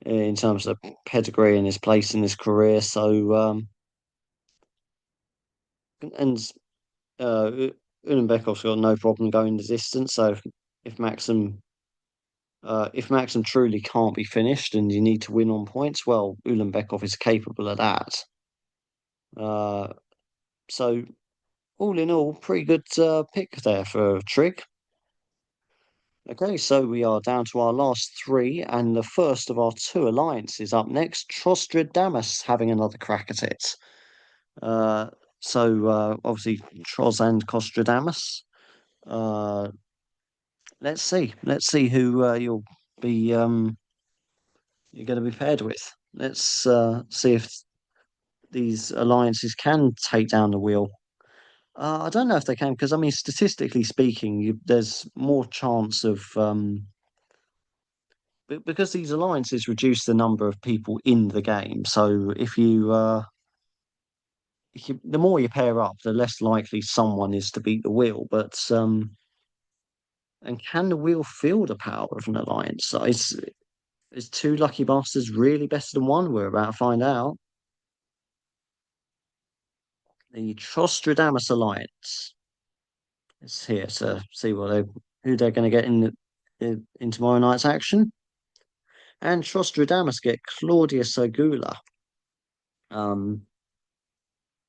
in terms of pedigree and his place in his career. So and Ulanbekov's got no problem going the distance. So if Maxim if Maxim truly can't be finished and you need to win on points, well, Ulanbekov is capable of that. Uh, so all in all, pretty good pick there for Trig. Okay, so we are down to our last three, and the first of our two alliances up next, Trostradamus having another crack at it. Uh, obviously Tros and Costradamus. Uh, let's see who be you're going to be paired with. Let's see if these alliances can take down the wheel. I don't know if they can because I mean, statistically speaking, there's more chance of because these alliances reduce the number of people in the game. So the more you pair up, the less likely someone is to beat the wheel. But and can the wheel feel the power of an alliance? So is two lucky bastards really better than one? We're about to find out. The Trostradamus Alliance is here to see who they're going to get in tomorrow night's action. And Trostradamus get Claudia Segula, um,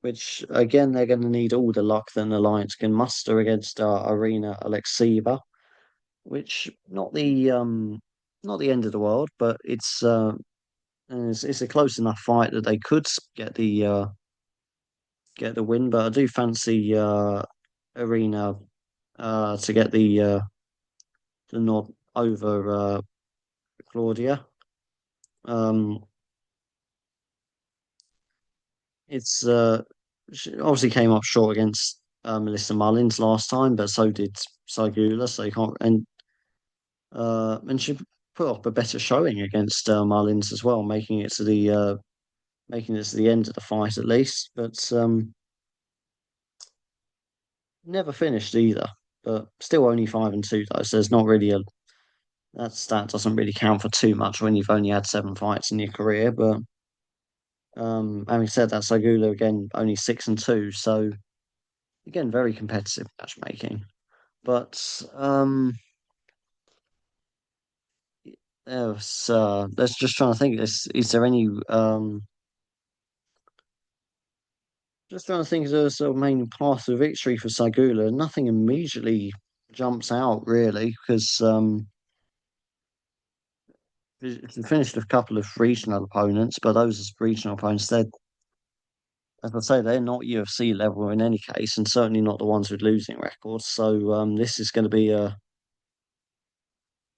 which again they're going to need all the luck that an alliance can muster against Arena Alexieva, which not the end of the world, but it's a close enough fight that they could get the win. But I do fancy Arena to get the nod over Claudia. Um, it's she obviously came up short against Melissa Mullins last time, but so did Saigula. So you can't and she put up a better showing against Mullins as well, making it to the end of the fight at least. But never finished either. But still only 5-2 though, so there's not really a that doesn't really count for too much when you've only had 7 fights in your career. But having said that, Sagula again only 6-2, so again very competitive matchmaking. But let's just trying to think. Is there any just trying to think of the sort of main path to victory for Sagula? Nothing immediately jumps out really because he finished a couple of regional opponents, but those regional opponents, they're as I say, they're not UFC level in any case, and certainly not the ones with losing records. So this is going to be a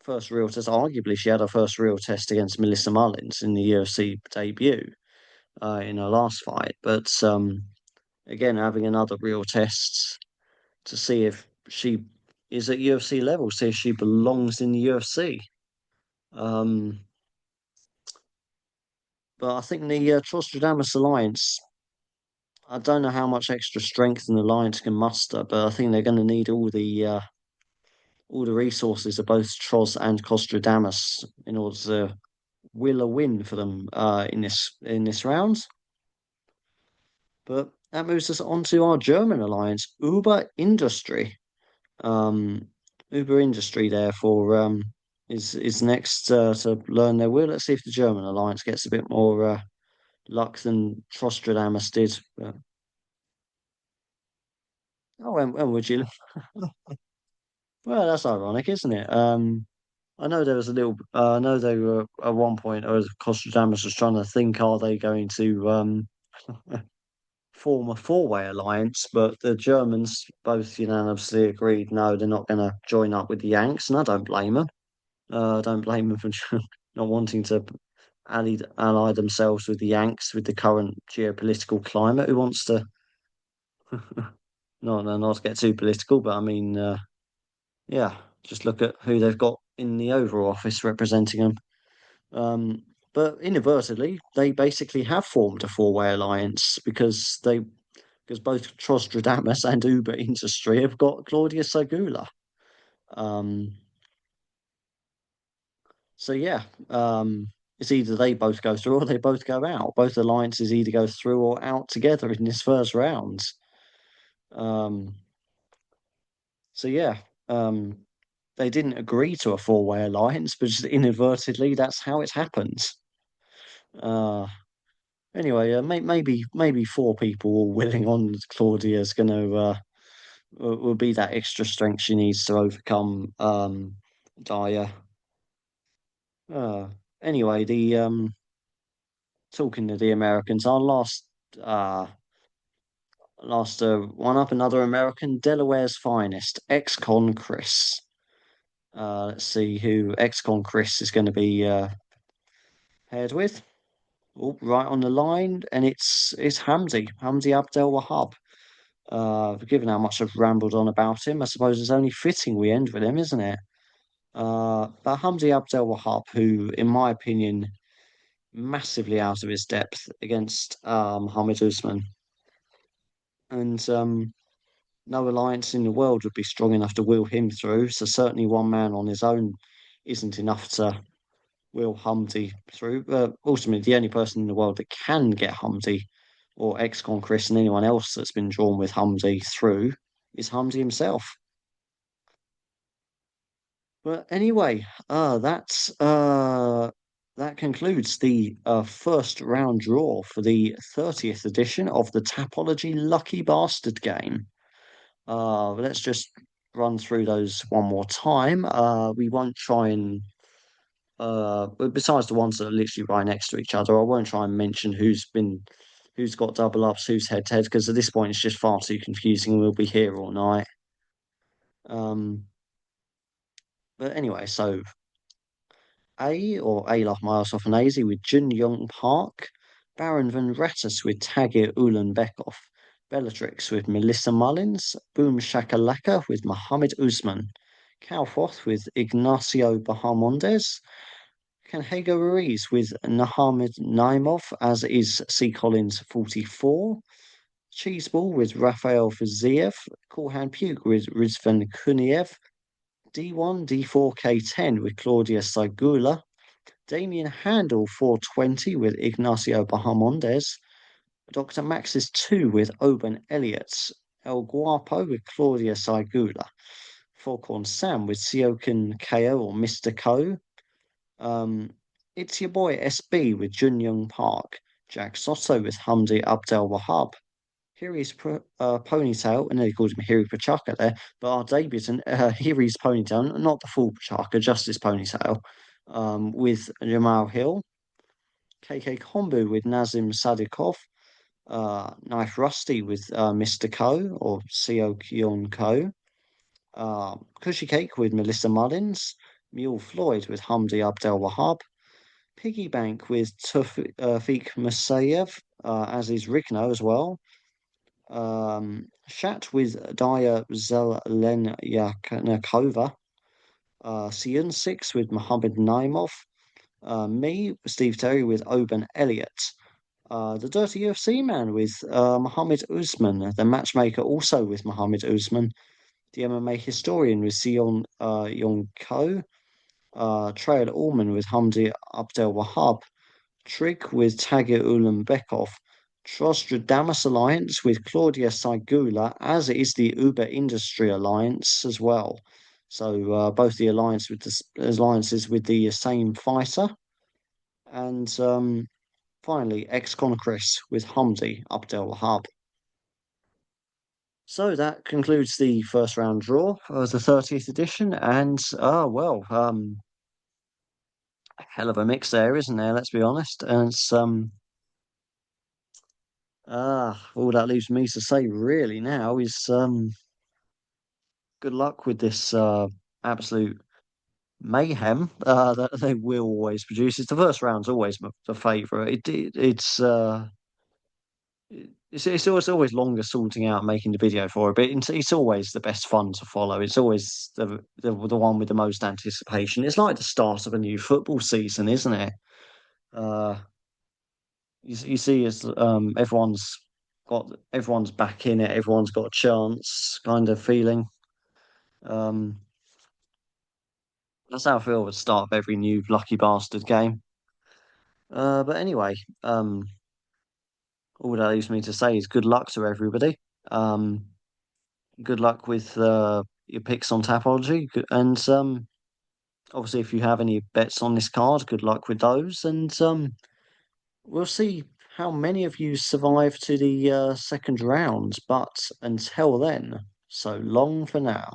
first real test. Arguably, she had her first real test against Melissa Mullins in the UFC debut in her last fight. But again, having another real test to see if she is at UFC level, see if she belongs in the UFC. Um, but I think the Trostradamus Alliance, I don't know how much extra strength an alliance can muster, but I think they're going to need all the resources of both Tros and Costradamus in order to will a win for them in this round. But that moves us on to our German alliance, Uber Industry. Uber Industry, therefore, is next to learn their will. Let's see if the German alliance gets a bit more luck than Trostradamus did. When would you? Well, that's ironic, isn't it? I know there was a little. I know they were at one point, or Costradamus was trying to think, are they going to form a four-way alliance? But the Germans both unanimously agreed, no, they're not going to join up with the Yanks, and I don't blame them. I don't blame them for not wanting to ally themselves with the Yanks with the current geopolitical climate. Who wants to not to get too political, but I mean, yeah, just look at who they've got in the Oval Office representing them. Um, but inadvertently, they basically have formed a four-way alliance because both Trostradamus and Uber Industry have got Claudia Sagula. Um, so yeah, it's either they both go through or they both go out. Both alliances either go through or out together in this first round. Um, so yeah, um, they didn't agree to a four-way alliance, but just inadvertently, that's how it happens. Uh, anyway, maybe four people all willing on Claudia's going to will be that extra strength she needs to overcome Dyer. Uh, anyway, the talking to the Americans, our uh last one up, another American, Delaware's finest, ex-con Chris. Let's see who ex-con Chris is going to be paired with. Oh, right on the line, and it's Hamdi Abdel Wahab. Given how much I've rambled on about him, I suppose it's only fitting we end with him, isn't it? But Hamdi Abdel Wahab, who, in my opinion, massively out of his depth against Mohammed Usman, and no alliance in the world would be strong enough to wheel him through. So certainly one man on his own isn't enough to wheel Hamdi through. But ultimately, the only person in the world that can get Hamdi or ex-con Chris and anyone else that's been drawn with Hamdi through is Hamdi himself. But anyway, that concludes the first round draw for the 30th edition of the Tapology Lucky Bastard game. Let's just run through those one more time. We won't try and besides the ones that are literally right next to each other, I won't try and mention who's got double ups, who's head to head, because at this point it's just far too confusing and we'll be here all night. Um, but anyway, so A or A like Miles off an AZ with Jun Young Park, Baron Van Rattus with Tagir Ulanbekov, Bellatrix with Melissa Mullins, Boom Shakalaka with Mohammed Usman, Calfoth with Ignacio Bahamondes, Canhego Ruiz with Nahamid Naimov, as is C. Collins 44, Cheeseball with Rafael Fiziev, Korhan Puke with Rizvan Kuniev, D1 D4 K10 with Claudia Saigula, Damien Handel 420 with Ignacio Bahamondes, Dr. Maxis 2 with Oban Elliott, El Guapo with Claudia Saigula, Foghorn Sam with Siokin KO or Mr. Ko, um, it's your boy SB with Jun Young Park, Jack Soto with Hamdi Abdel Wahab, Hiri's ponytail, and they called him Hiri Pachaka there, but our debutant, Hiri's ponytail, not the full Pachaka, just his ponytail, with Jamal Hill, KK Kombu with Nazim Sadikov, Knife Rusty with Mr. Ko or Seo Kyon Ko, Cushy Cake with Melissa Mullins, Mule Floyd with Hamdi Abdel Wahab, Piggy Bank with Tawfiq Masayev, as is Rigno as well. Shat with Daya Zelenyakanakova. Siyun 6 with Mohammed Naimov. Me, Steve Terry with Oban Elliott. The Dirty UFC man with Mohammed Usman. The matchmaker also with Mohammed Usman. The MMA historian with Sion Yong Ko. Trail Allman with Hamdi Abdel Wahab. Trig with Tagir Ulanbekov, Trostradamus Alliance with Claudia Saigula, as is the Uber Industry Alliance as well. So both the alliances with the same fighter, and finally ex-con Chris with Hamdi Abdel Wahab. So that concludes the first round draw of the 30th edition, and hell of a mix there, isn't there? Let's be honest. And it's all that leaves me to say really now is good luck with this absolute mayhem that they will always produce. It's the first round's always the favourite. It's always longer sorting out making the video for it, but it's always the best fun to follow. It's always the one with the most anticipation. It's like the start of a new football season, isn't it? Uh, you see, as everyone's back in it, everyone's got a chance, kind of feeling. Um, that's how I feel at the start of every new Lucky Bastard game. But anyway, all that leaves me to say is good luck to everybody. Um, good luck with your picks on Tapology, and obviously, if you have any bets on this card, good luck with those. And we'll see how many of you survive to the second round. But until then, so long for now.